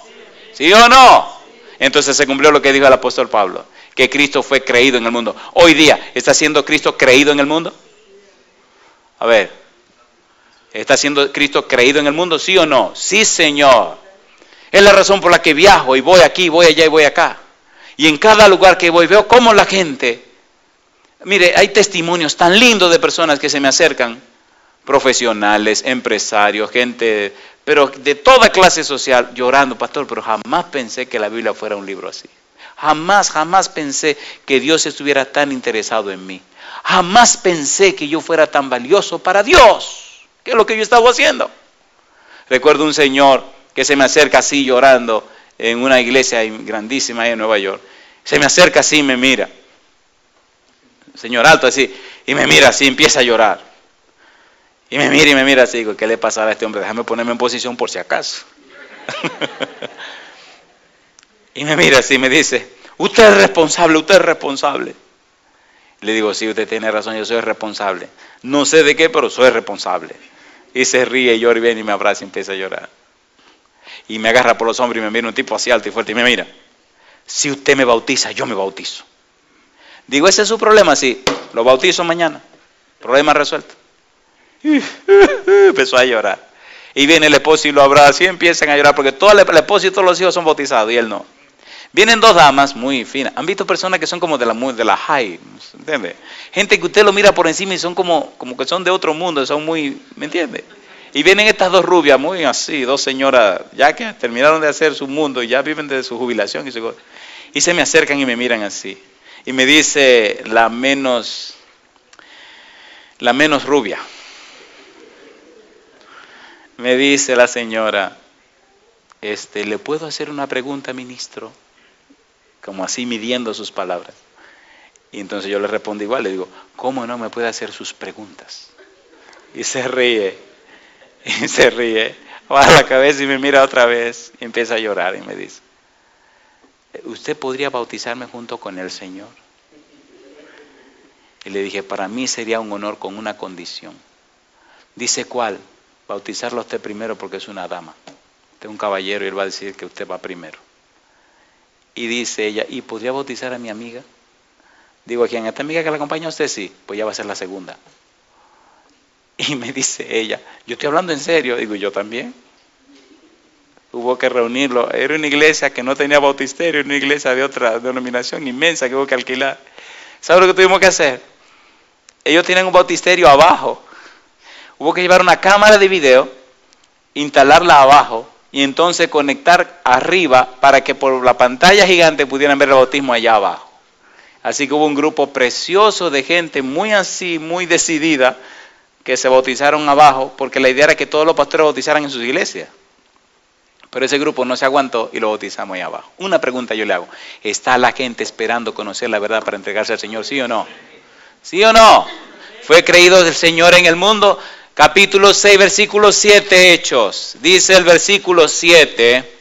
¿Sí o no? Entonces se cumplió lo que dijo el apóstol Pablo, que Cristo fue creído en el mundo. Hoy día, ¿está siendo Cristo creído en el mundo? A ver, ¿está siendo Cristo creído en el mundo, sí o no? Sí, Señor. Es la razón por la que viajo y voy aquí, voy allá y voy acá. Y en cada lugar que voy veo cómo la gente... Mire, hay testimonios tan lindos de personas que se me acercan, profesionales, empresarios, gente, pero de toda clase social, llorando, pastor, pero jamás pensé que la Biblia fuera un libro así. Jamás pensé que Dios estuviera tan interesado en mí. Jamás pensé que yo fuera tan valioso para Dios, que es lo que yo estaba haciendo. Recuerdo un señor que se me acerca así llorando en una iglesia grandísima ahí en Nueva York. Se me acerca así y me mira. Señor alto así, y me mira así, empieza a llorar. Y me mira así, digo, ¿qué le pasará a este hombre? Déjame ponerme en posición por si acaso. Y me mira así, me dice, usted es responsable. Le digo, sí, usted tiene razón, yo soy responsable. No sé de qué, pero soy responsable. Y se ríe, llora y viene y me abraza y empieza a llorar. Y me agarra por los hombros y me mira un tipo así alto y fuerte y me mira. Si usted me bautiza, yo me bautizo. Digo, ese es su problema, sí, lo bautizo mañana. Problema resuelto. Empezó a llorar. Y viene el esposo y lo abraza y empiezan a llorar porque todo el esposo y todos los hijos son bautizados y él no. Vienen dos damas muy finas. ¿Han visto personas que son como de la high? ¿Entiende? Gente que usted lo mira por encima y son como que son de otro mundo, son muy, ¿me entiende? Y vienen estas dos rubias, muy así, dos señoras, ya que terminaron de hacer su mundo y ya viven de su jubilación y se me acercan y me miran así. Y me dice la menos rubia. Me dice la señora, ¿le puedo hacer una pregunta, ministro? Como así midiendo sus palabras. Y entonces yo le respondo igual, le digo, ¿cómo no me puede hacer sus preguntas? Y se ríe, baja la cabeza y me mira otra vez y empieza a llorar y me dice, ¿usted podría bautizarme junto con el Señor? Y le dije, para mí sería un honor con una condición. Dice, ¿cuál? Bautizarlo a usted primero porque es una dama. Usted es un caballero y él va a decir que usted va primero. Y dice ella, ¿y podría bautizar a mi amiga? Digo, ¿a quién? ¿A esta amiga que la acompaña a usted? Sí, pues ya va a ser la segunda. Y me dice ella, yo estoy hablando en serio. Digo, yo también. Hubo que reunirlo. Era una iglesia que no tenía bautisterio, una iglesia de otra denominación inmensa que hubo que alquilar. ¿Sabe lo que tuvimos que hacer? Ellos tienen un bautisterio abajo. Hubo que llevar una cámara de video, instalarla abajo y entonces conectar arriba para que por la pantalla gigante pudieran ver el bautismo allá abajo. Así que hubo un grupo precioso de gente muy así, muy decidida, que se bautizaron abajo porque la idea era que todos los pastores bautizaran en sus iglesias. Pero ese grupo no se aguantó y lo bautizamos ahí abajo. Una pregunta yo le hago. ¿Está la gente esperando conocer la verdad para entregarse al Señor? ¿Sí o no? ¿Sí o no? ¿Fue creído el Señor en el mundo? Capítulo 6, versículo 7, Hechos. Dice el versículo 7.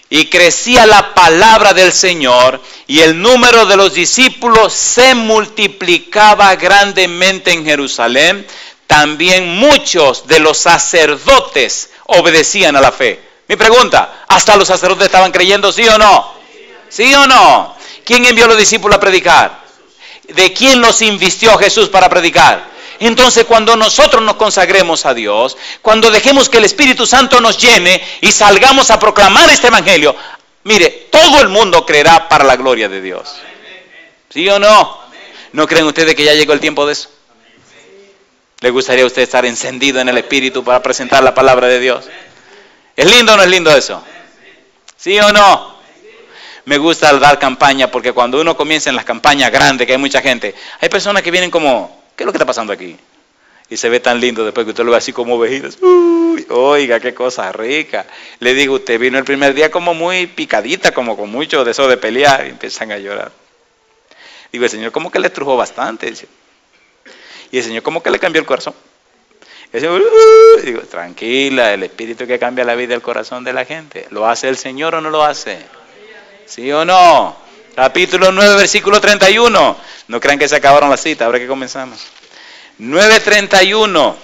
Y crecía la palabra del Señor y el número de los discípulos se multiplicaba grandemente en Jerusalén. También muchos de los sacerdotes obedecían a la fe. Mi pregunta, ¿hasta los sacerdotes estaban creyendo, sí o no? ¿Sí o no? ¿Quién envió a los discípulos a predicar? ¿De quién los invistió Jesús para predicar? Entonces, cuando nosotros nos consagremos a Dios, cuando dejemos que el Espíritu Santo nos llene y salgamos a proclamar este evangelio, mire, todo el mundo creerá para la gloria de Dios. ¿Sí o no? ¿No creen ustedes que ya llegó el tiempo de eso? ¿Le gustaría a usted estar encendido en el Espíritu para presentar la palabra de Dios? ¿Es lindo o no es lindo eso? ¿Sí o no? Me gusta dar campaña porque cuando uno comienza en las campañas grandes, que hay mucha gente, hay personas que vienen como, ¿qué es lo que está pasando aquí? Y se ve tan lindo después que usted lo ve así como ovejitas. Uy, oiga, qué cosa rica. Le digo, usted vino el primer día como muy picadita, como con mucho deseo de pelear, y empiezan a llorar. Digo, el Señor como que le estrujó bastante. Y el Señor como que le cambió el corazón. El Señor, digo, tranquila, el Espíritu que cambia la vida y el corazón de la gente. ¿Lo hace el Señor o no lo hace? ¿Sí o no? Capítulo 9, versículo 31. No crean que se acabaron las citas, ahora que comenzamos. 9:31.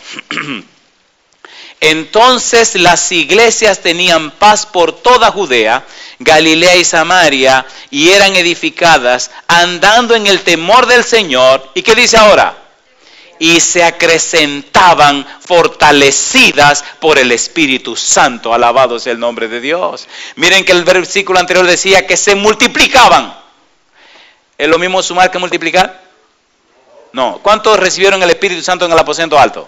Entonces las iglesias tenían paz por toda Judea, Galilea y Samaria, y eran edificadas andando en el temor del Señor. ¿Y qué dice ahora? Y se acrecentaban fortalecidas por el Espíritu Santo. Alabado sea el nombre de Dios. Miren que el versículo anterior decía que se multiplicaban. ¿Es lo mismo sumar que multiplicar? No. ¿Cuántos recibieron el Espíritu Santo en el aposento alto?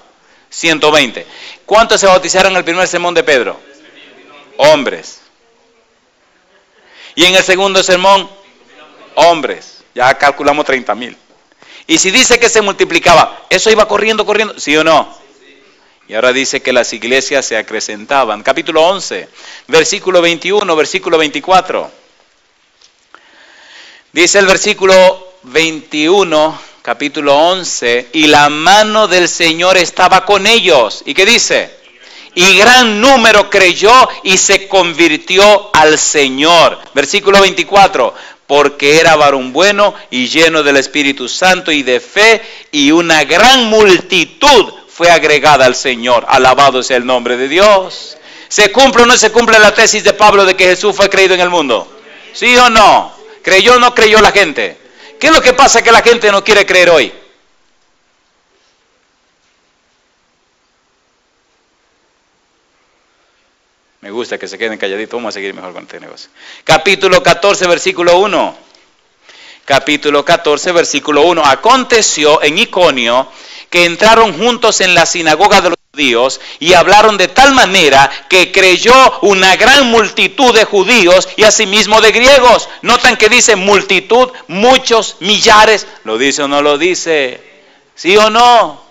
120. ¿Cuántos se bautizaron en el primer sermón de Pedro? Hombres. Y en el segundo sermón, hombres. Ya calculamos 30,000. Y si dice que se multiplicaba, ¿eso iba corriendo? ¿Sí o no? Y ahora dice que las iglesias se acrecentaban. Capítulo 11, versículo 21, versículo 24. Dice el versículo 21, capítulo 11, y la mano del Señor estaba con ellos. ¿Y qué dice? Y gran número creyó y se convirtió al Señor. Versículo 24. Porque era varón bueno y lleno del Espíritu Santo y de fe, y una gran multitud fue agregada al Señor. Alabado sea el nombre de Dios. ¿Se cumple o no se cumple la tesis de Pablo de que Jesús fue creído en el mundo? ¿Sí o no? ¿Creyó o no creyó la gente? ¿Qué es lo que pasa que la gente no quiere creer hoy? Me gusta que se queden calladitos. Vamos a seguir mejor con este negocio. Capítulo 14, versículo 1. Capítulo 14, versículo 1. Aconteció en Iconio que entraron juntos en la sinagoga de los judíos y hablaron de tal manera que creyó una gran multitud de judíos y asimismo de griegos. Notan que dice multitud, muchos, millares. ¿Lo dice o no lo dice? ¿Sí o no?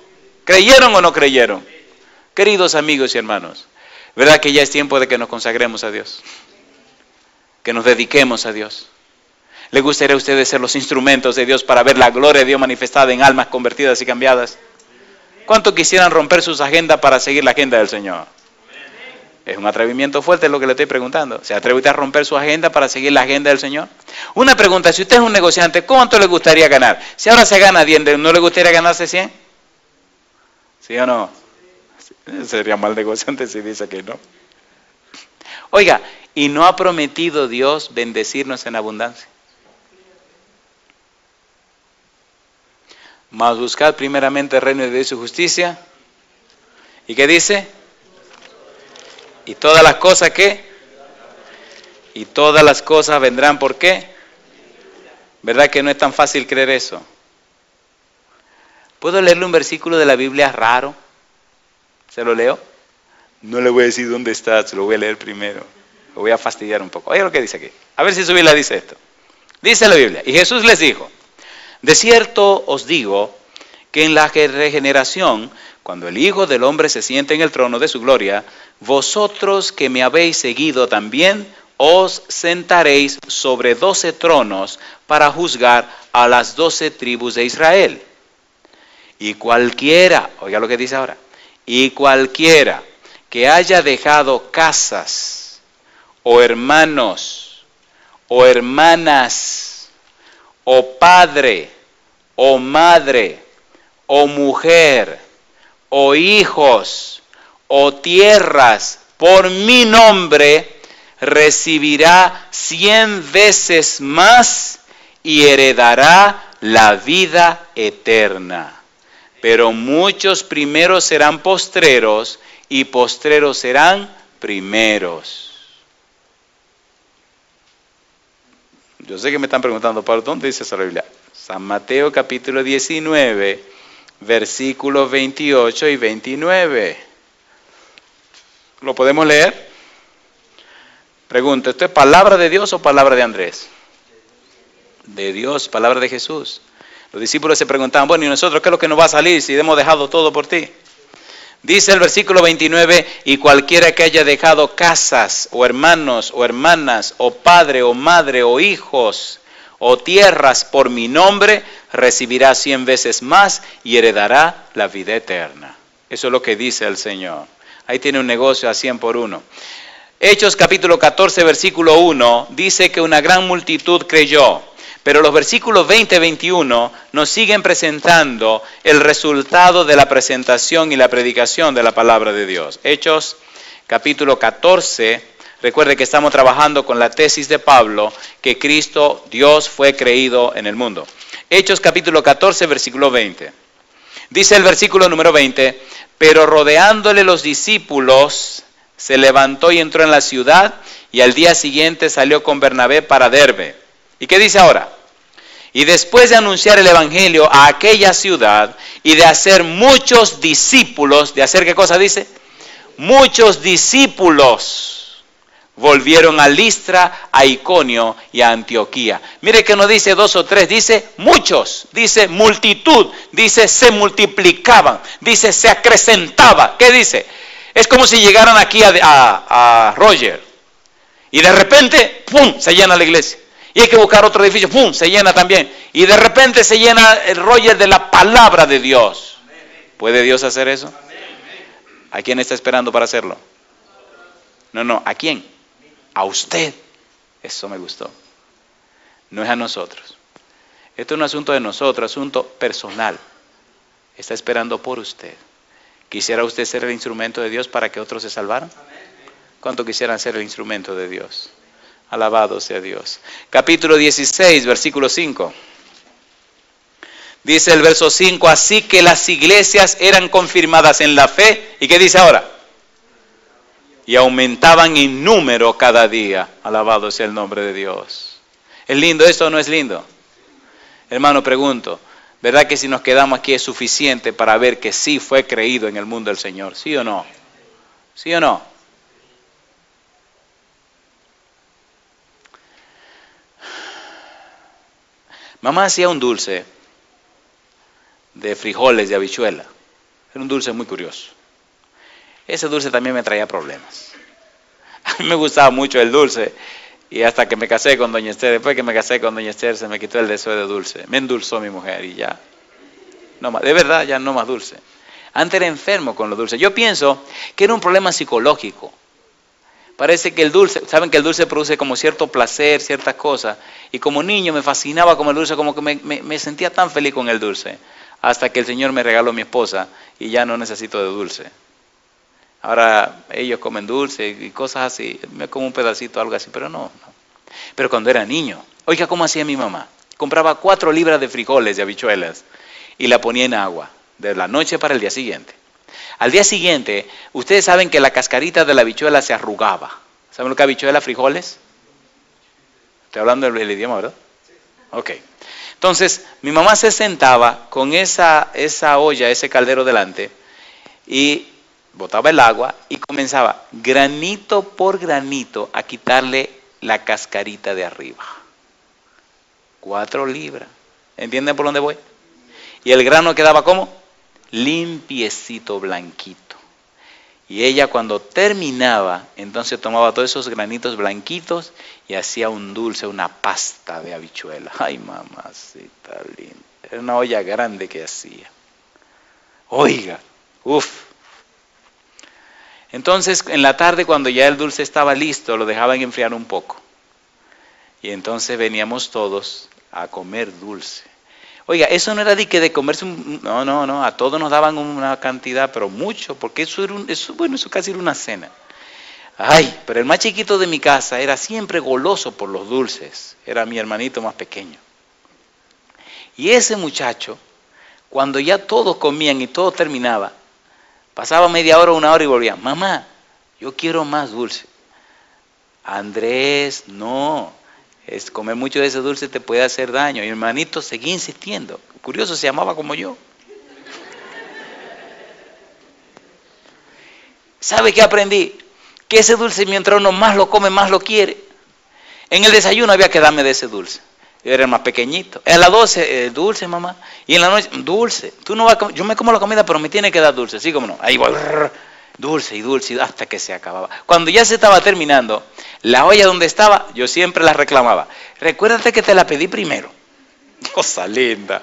¿Creyeron o no creyeron? Queridos amigos y hermanos, ¿verdad que ya es tiempo de que nos consagremos a Dios? Que nos dediquemos a Dios. ¿Le gustaría a ustedes ser los instrumentos de Dios para ver la gloria de Dios manifestada en almas convertidas y cambiadas? ¿Cuánto quisieran romper sus agendas para seguir la agenda del Señor? Es un atrevimiento fuerte lo que le estoy preguntando. ¿Se atreve usted a romper su agenda para seguir la agenda del Señor? Una pregunta, si usted es un negociante, ¿cuánto le gustaría ganar? Si ahora se gana 10, ¿no le gustaría ganarse 100? ¿Sí o no? Sería mal negociante si dice que no. Oiga, ¿y no ha prometido Dios bendecirnos en abundancia? Mas buscad primeramente el reino de Dios y su justicia. ¿Y qué dice? ¿Y todas las cosas qué? Y todas las cosas vendrán, ¿por qué? ¿Verdad que no es tan fácil creer eso? ¿Puedo leerle un versículo de la Biblia raro? ¿Se lo leo? No le voy a decir dónde está, se lo voy a leer primero. Lo voy a fastidiar un poco. Oiga lo que dice aquí. A ver si su Biblia dice esto. Dice la Biblia, y Jesús les dijo: de cierto os digo que en la regeneración, cuando el Hijo del Hombre se siente en el trono de su gloria, vosotros que me habéis seguido también os sentaréis sobre 12 tronos para juzgar a las 12 tribus de Israel. Y cualquiera, oiga lo que dice ahora, y cualquiera que haya dejado casas, o hermanos, o hermanas, o padre, o madre, o mujer, o hijos, o tierras, por mi nombre, recibirá 100 veces más y heredará la vida eterna. Pero muchos primeros serán postreros y postreros serán primeros. Yo sé que me están preguntando, Pablo, ¿dónde dice esa Biblia? San Mateo capítulo 19, versículos 28 y 29. ¿Lo podemos leer? Pregunta, ¿esto es palabra de Dios o palabra de Andrés? De Dios, palabra de Jesús. Los discípulos se preguntaban, bueno, ¿y nosotros qué es lo que nos va a salir si hemos dejado todo por ti? Dice el versículo 29, y cualquiera que haya dejado casas, o hermanos, o hermanas, o padre, o madre, o hijos, o tierras por mi nombre, recibirá 100 veces más y heredará la vida eterna. Eso es lo que dice el Señor. Ahí tiene un negocio a 100 por 1. Hechos capítulo 14, versículo 1, dice que una gran multitud creyó. Pero los versículos 20 y 21 nos siguen presentando el resultado de la presentación y la predicación de la palabra de Dios. Hechos capítulo 14, recuerde que estamos trabajando con la tesis de Pablo, que Cristo, Dios, fue creído en el mundo. Hechos capítulo 14, versículo 20. Dice el versículo número 20, pero rodeándole los discípulos, se levantó y entró en la ciudad, y al día siguiente salió con Bernabé para Derbe. ¿Y qué dice ahora? Y después de anunciar el evangelio a aquella ciudad y de hacer muchos discípulos, ¿de hacer qué cosa dice? Muchos discípulos volvieron a Listra, a Iconio y a Antioquía. Mire que no dice 2 o 3, dice muchos, dice multitud, dice se multiplicaban, dice se acrecentaba. ¿Qué dice? Es como si llegaran aquí a Roger y de repente, ¡pum!, se llena la iglesia. Y hay que buscar otro edificio, ¡pum!, se llena también. Y de repente se llena el Roger de la palabra de Dios. ¿Puede Dios hacer eso? ¿A quién está esperando para hacerlo? No, ¿a quién? A usted. Eso me gustó. No es a nosotros. Esto es un asunto de nosotros, asunto personal. Está esperando por usted. ¿Quisiera usted ser el instrumento de Dios para que otros se salvaran? ¿Cuánto quisieran ser el instrumento de Dios? Alabado sea Dios. Capítulo 16, versículo 5. Dice el verso 5, así que las iglesias eran confirmadas en la fe. ¿Y qué dice ahora? Y aumentaban en número cada día. Alabado sea el nombre de Dios. ¿Es lindo esto o no es lindo? Hermano, pregunto, ¿verdad que si nos quedamos aquí es suficiente para ver que sí fue creído en el mundo del Señor? ¿Sí o no? ¿Sí o no? Mamá hacía un dulce de frijoles, de habichuela. Era un dulce muy curioso. Ese dulce también me traía problemas. A mí me gustaba mucho el dulce y hasta que me casé con doña Esther, después que me casé con doña Esther se me quitó el deseo de dulce. Me endulzó mi mujer y ya, no más, de verdad ya no más dulce. Antes era enfermo con los dulces. Yo pienso que era un problema psicológico. Parece que el dulce, saben que el dulce produce como cierto placer, ciertas cosas. Y como niño me fascinaba como el dulce, como que me sentía tan feliz con el dulce. Hasta que el Señor me regaló a mi esposa y ya no necesito de dulce. Ahora ellos comen dulce y cosas así. Me como un pedacito, algo así, pero no. Pero cuando era niño, oiga cómo hacía mi mamá. Compraba 4 libras de frijoles, de habichuelas, y la ponía en agua, de la noche para el día siguiente. Al día siguiente, ustedes saben que la cascarita de la habichuela se arrugaba. ¿Saben lo que es habichuela, frijoles? Estoy hablando el idioma, ¿verdad? Ok. Entonces, mi mamá se sentaba con esa olla, ese caldero delante, y botaba el agua y comenzaba granito por granito a quitarle la cascarita de arriba. 4 libras. ¿Entienden por dónde voy? Y el grano quedaba ¿cómo? Limpiecito, blanquito. Y ella cuando terminaba, entonces tomaba todos esos granitos blanquitos y hacía un dulce, una pasta de habichuela. Ay, mamacita linda. Era una olla grande que hacía. Oiga, uff. Entonces, en la tarde, cuando ya el dulce estaba listo, lo dejaban enfriar un poco. Y entonces veníamos todos a comer dulce. Oiga, eso no era de comerse un... No, a todos nos daban una cantidad, pero mucho, porque eso casi era una cena. Ay, pero el más chiquito de mi casa era siempre goloso por los dulces, era mi hermanito más pequeño. Y ese muchacho, cuando ya todos comían y todo terminaba, pasaba media hora, 1 hora y volvía, mamá, yo quiero más dulce. Andrés, no. Comer mucho de ese dulce te puede hacer daño. Y mi hermanito seguía insistiendo. Curioso, se llamaba como yo. ¿Sabe qué aprendí? Que ese dulce, mientras uno más lo come, más lo quiere. En el desayuno había que darme de ese dulce. Yo era el más pequeñito. A las 12, dulce, mamá. Y en la noche, dulce. Tú no vas a comer, yo me como la comida, pero me tiene que dar dulce. ¿Sí como no? Ahí voy. Dulce y dulce hasta que se acababa. Cuando ya se estaba terminando, la olla donde estaba, yo siempre la reclamaba. Recuérdate que te la pedí primero. Cosa linda.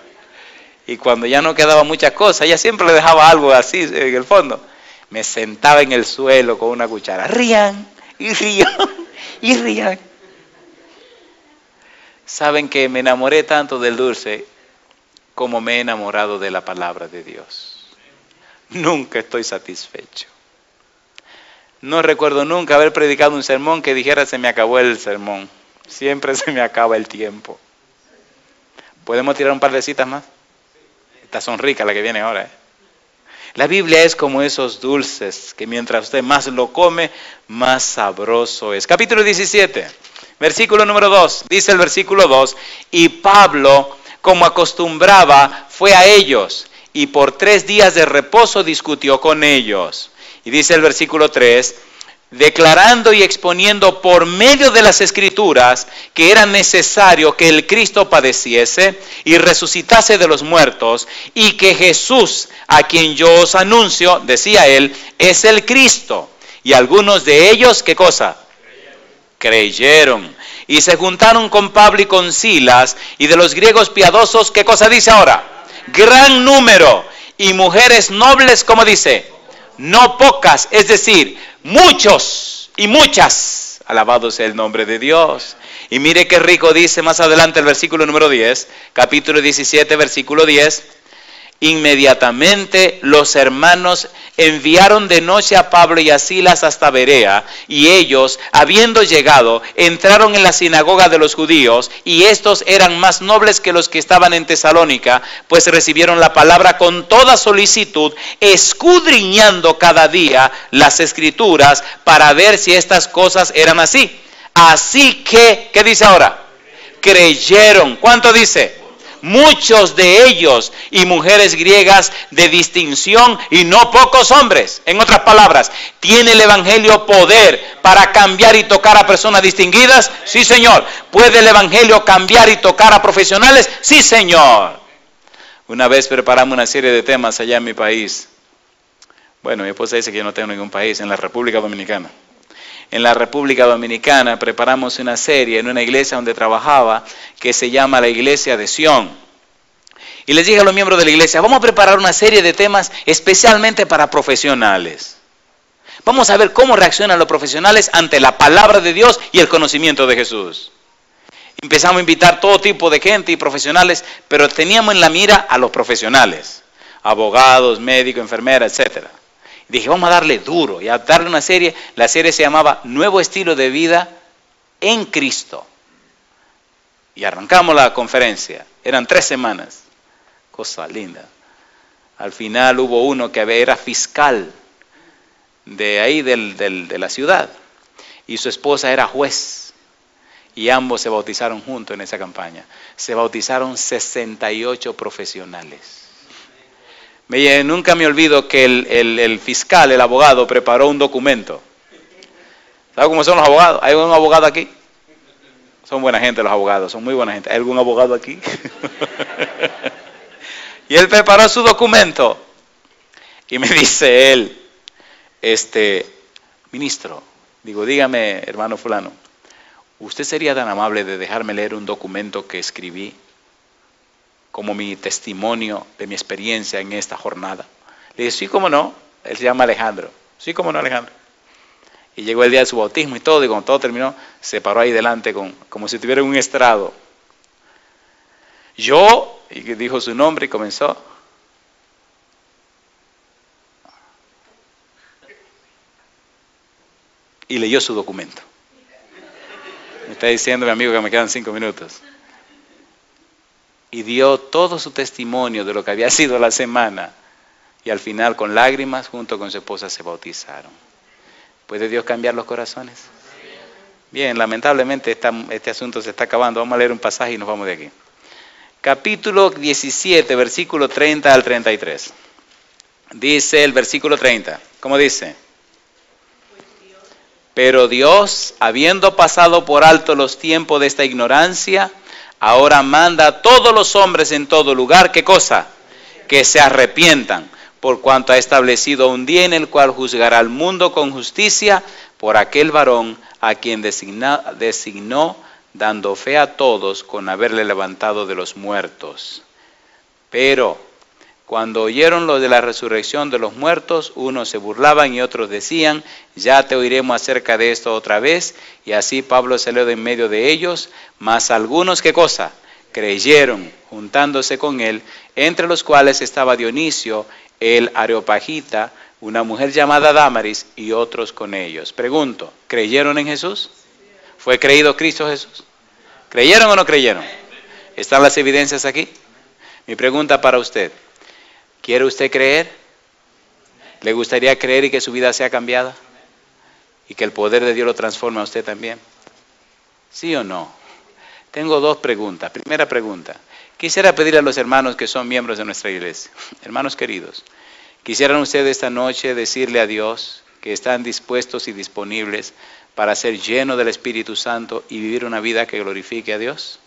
Y cuando ya no quedaba muchas cosas, ella siempre le dejaba algo así en el fondo. Me sentaba en el suelo con una cuchara. Rían. y rían, y rían. Saben que me enamoré tanto del dulce como me he enamorado de la palabra de Dios. Nunca estoy satisfecho. No recuerdo nunca haber predicado un sermón que dijera se me acabó el sermón. Siempre se me acaba el tiempo. ¿Podemos tirar un par de citas más? Estas son ricas las que vienen ahora. La Biblia es como esos dulces que mientras usted más lo come, más sabroso es. Capítulo 17, versículo número 2. Dice el versículo 2, y Pablo, como acostumbraba, fue a ellos y por 3 días de reposo discutió con ellos. Y dice el versículo 3, declarando y exponiendo por medio de las Escrituras que era necesario que el Cristo padeciese y resucitase de los muertos, y que Jesús, a quien yo os anuncio, decía él, es el Cristo. Y algunos de ellos, ¿qué cosa? Creyeron. Y se juntaron con Pablo y con Silas, y de los griegos piadosos, ¿qué cosa dice ahora? Gran número, y mujeres nobles, ¿cómo dice? No pocas, es decir, muchos y muchas. Alabado sea el nombre de Dios. Y mire qué rico dice más adelante el versículo número 10, capítulo 17, versículo 10. Inmediatamente los hermanos enviaron de noche a Pablo y a Silas hasta Berea, y ellos, habiendo llegado, entraron en la sinagoga de los judíos, y estos eran más nobles que los que estaban en Tesalónica, pues recibieron la palabra con toda solicitud, escudriñando cada día las Escrituras para ver si estas cosas eran así. Así que, ¿qué dice ahora? Creyeron. ¿Cuánto dice? Muchos de ellos y mujeres griegas de distinción y no pocos hombres. En otras palabras, ¿tiene el Evangelio poder para cambiar y tocar a personas distinguidas? Sí, señor. ¿Puede el Evangelio cambiar y tocar a profesionales? Sí, señor. Una vez preparamos una serie de temas allá en mi país. Bueno, mi esposa dice que yo no tengo ningún país, en la República Dominicana. En la República Dominicana preparamos una serie en una iglesia donde trabajaba que se llama la Iglesia de Sion. Y les dije a los miembros de la iglesia, vamos a preparar una serie de temas especialmente para profesionales. Vamos a ver cómo reaccionan los profesionales ante la palabra de Dios y el conocimiento de Jesús. Empezamos a invitar todo tipo de gente y profesionales, pero teníamos en la mira a los profesionales, abogados, médicos, enfermeras, etcétera. Dije, vamos a darle duro y a darle una serie. La serie se llamaba Nuevo Estilo de Vida en Cristo. Y arrancamos la conferencia. Eran 3 semanas. Cosa linda. Al final hubo uno que era fiscal de ahí de la ciudad. Y su esposa era juez. Y ambos se bautizaron juntos en esa campaña. Se bautizaron 68 profesionales. Nunca me olvido que el fiscal, el abogado, preparó un documento. ¿Sabe cómo son los abogados? ¿Hay algún abogado aquí? Son buena gente los abogados, son muy buena gente. ¿Hay algún abogado aquí? Y él preparó su documento. Y me dice él, ministro, dígame, hermano fulano, ¿usted sería tan amable de dejarme leer un documento que escribí como mi testimonio de mi experiencia en esta jornada? Le dije, sí, cómo no. Él se llama Alejandro. Sí, cómo no, Alejandro. Y llegó el día de su bautismo y todo, y cuando todo terminó, se paró ahí delante como si tuviera un estrado. Y dijo su nombre y comenzó. Y leyó su documento. Me está diciendo mi amigo que me quedan 5 minutos. Y dio todo su testimonio de lo que había sido la semana. Y al final, con lágrimas, junto con su esposa, se bautizaron. ¿Puede Dios cambiar los corazones? Bien, lamentablemente este asunto se está acabando. Vamos a leer un pasaje y nos vamos de aquí. Capítulo 17, versículo 30 al 33. Dice el versículo 30. ¿Cómo dice? Pero Dios, habiendo pasado por alto los tiempos de esta ignorancia, ahora manda a todos los hombres en todo lugar, ¿qué cosa? Que se arrepientan, por cuanto ha establecido un día en el cual juzgará al mundo con justicia por aquel varón a quien designó, dando fe a todos con haberle levantado de los muertos. Pero Cuando oyeron lo de la resurrección de los muertos, unos se burlaban y otros decían, ya te oiremos acerca de esto otra vez. Y así Pablo salió de en medio de ellos, mas algunos, ¿qué cosa? Creyeron, juntándose con él, entre los cuales estaba Dionisio, el Areopagita, una mujer llamada Dámaris y otros con ellos. Pregunto, ¿creyeron en Jesús? ¿Fue creído Cristo Jesús? ¿Creyeron o no creyeron? ¿Están las evidencias aquí? Mi pregunta para usted, ¿quiere usted creer? ¿Le gustaría creer y que su vida sea cambiada? ¿Y que el poder de Dios lo transforme a usted también? ¿Sí o no? Tengo dos preguntas. Primera pregunta, quisiera pedirle a los hermanos que son miembros de nuestra iglesia, hermanos queridos, ¿quisieran ustedes esta noche decirle a Dios que están dispuestos y disponibles para ser llenos del Espíritu Santo y vivir una vida que glorifique a Dios?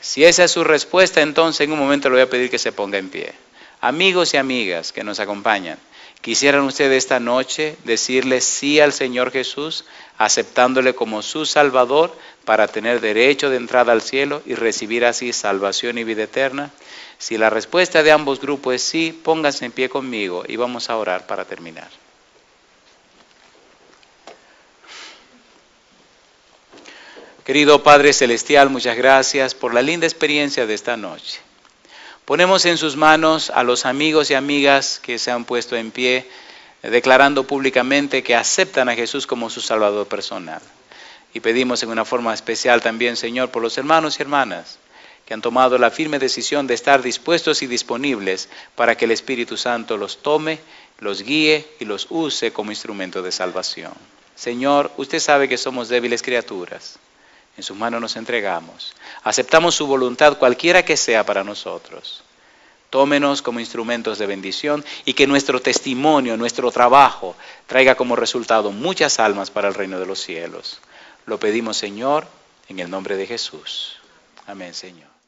Si esa es su respuesta, entonces en un momento le voy a pedir que se ponga en pie. Amigos y amigas que nos acompañan, ¿quisieran ustedes esta noche decirle sí al Señor Jesús, aceptándole como su Salvador para tener derecho de entrada al cielo y recibir así salvación y vida eterna? Si la respuesta de ambos grupos es sí, pónganse en pie conmigo y vamos a orar para terminar. Querido Padre Celestial, muchas gracias por la linda experiencia de esta noche. Ponemos en sus manos a los amigos y amigas que se han puesto en pie, declarando públicamente que aceptan a Jesús como su Salvador personal. Y pedimos en una forma especial también, Señor, por los hermanos y hermanas que han tomado la firme decisión de estar dispuestos y disponibles para que el Espíritu Santo los tome, los guíe y los use como instrumento de salvación. Señor, usted sabe que somos débiles criaturas. En sus manos nos entregamos. Aceptamos su voluntad, cualquiera que sea para nosotros. Tómenos como instrumentos de bendición y que nuestro testimonio, nuestro trabajo, traiga como resultado muchas almas para el reino de los cielos. Lo pedimos, Señor, en el nombre de Jesús. Amén, Señor.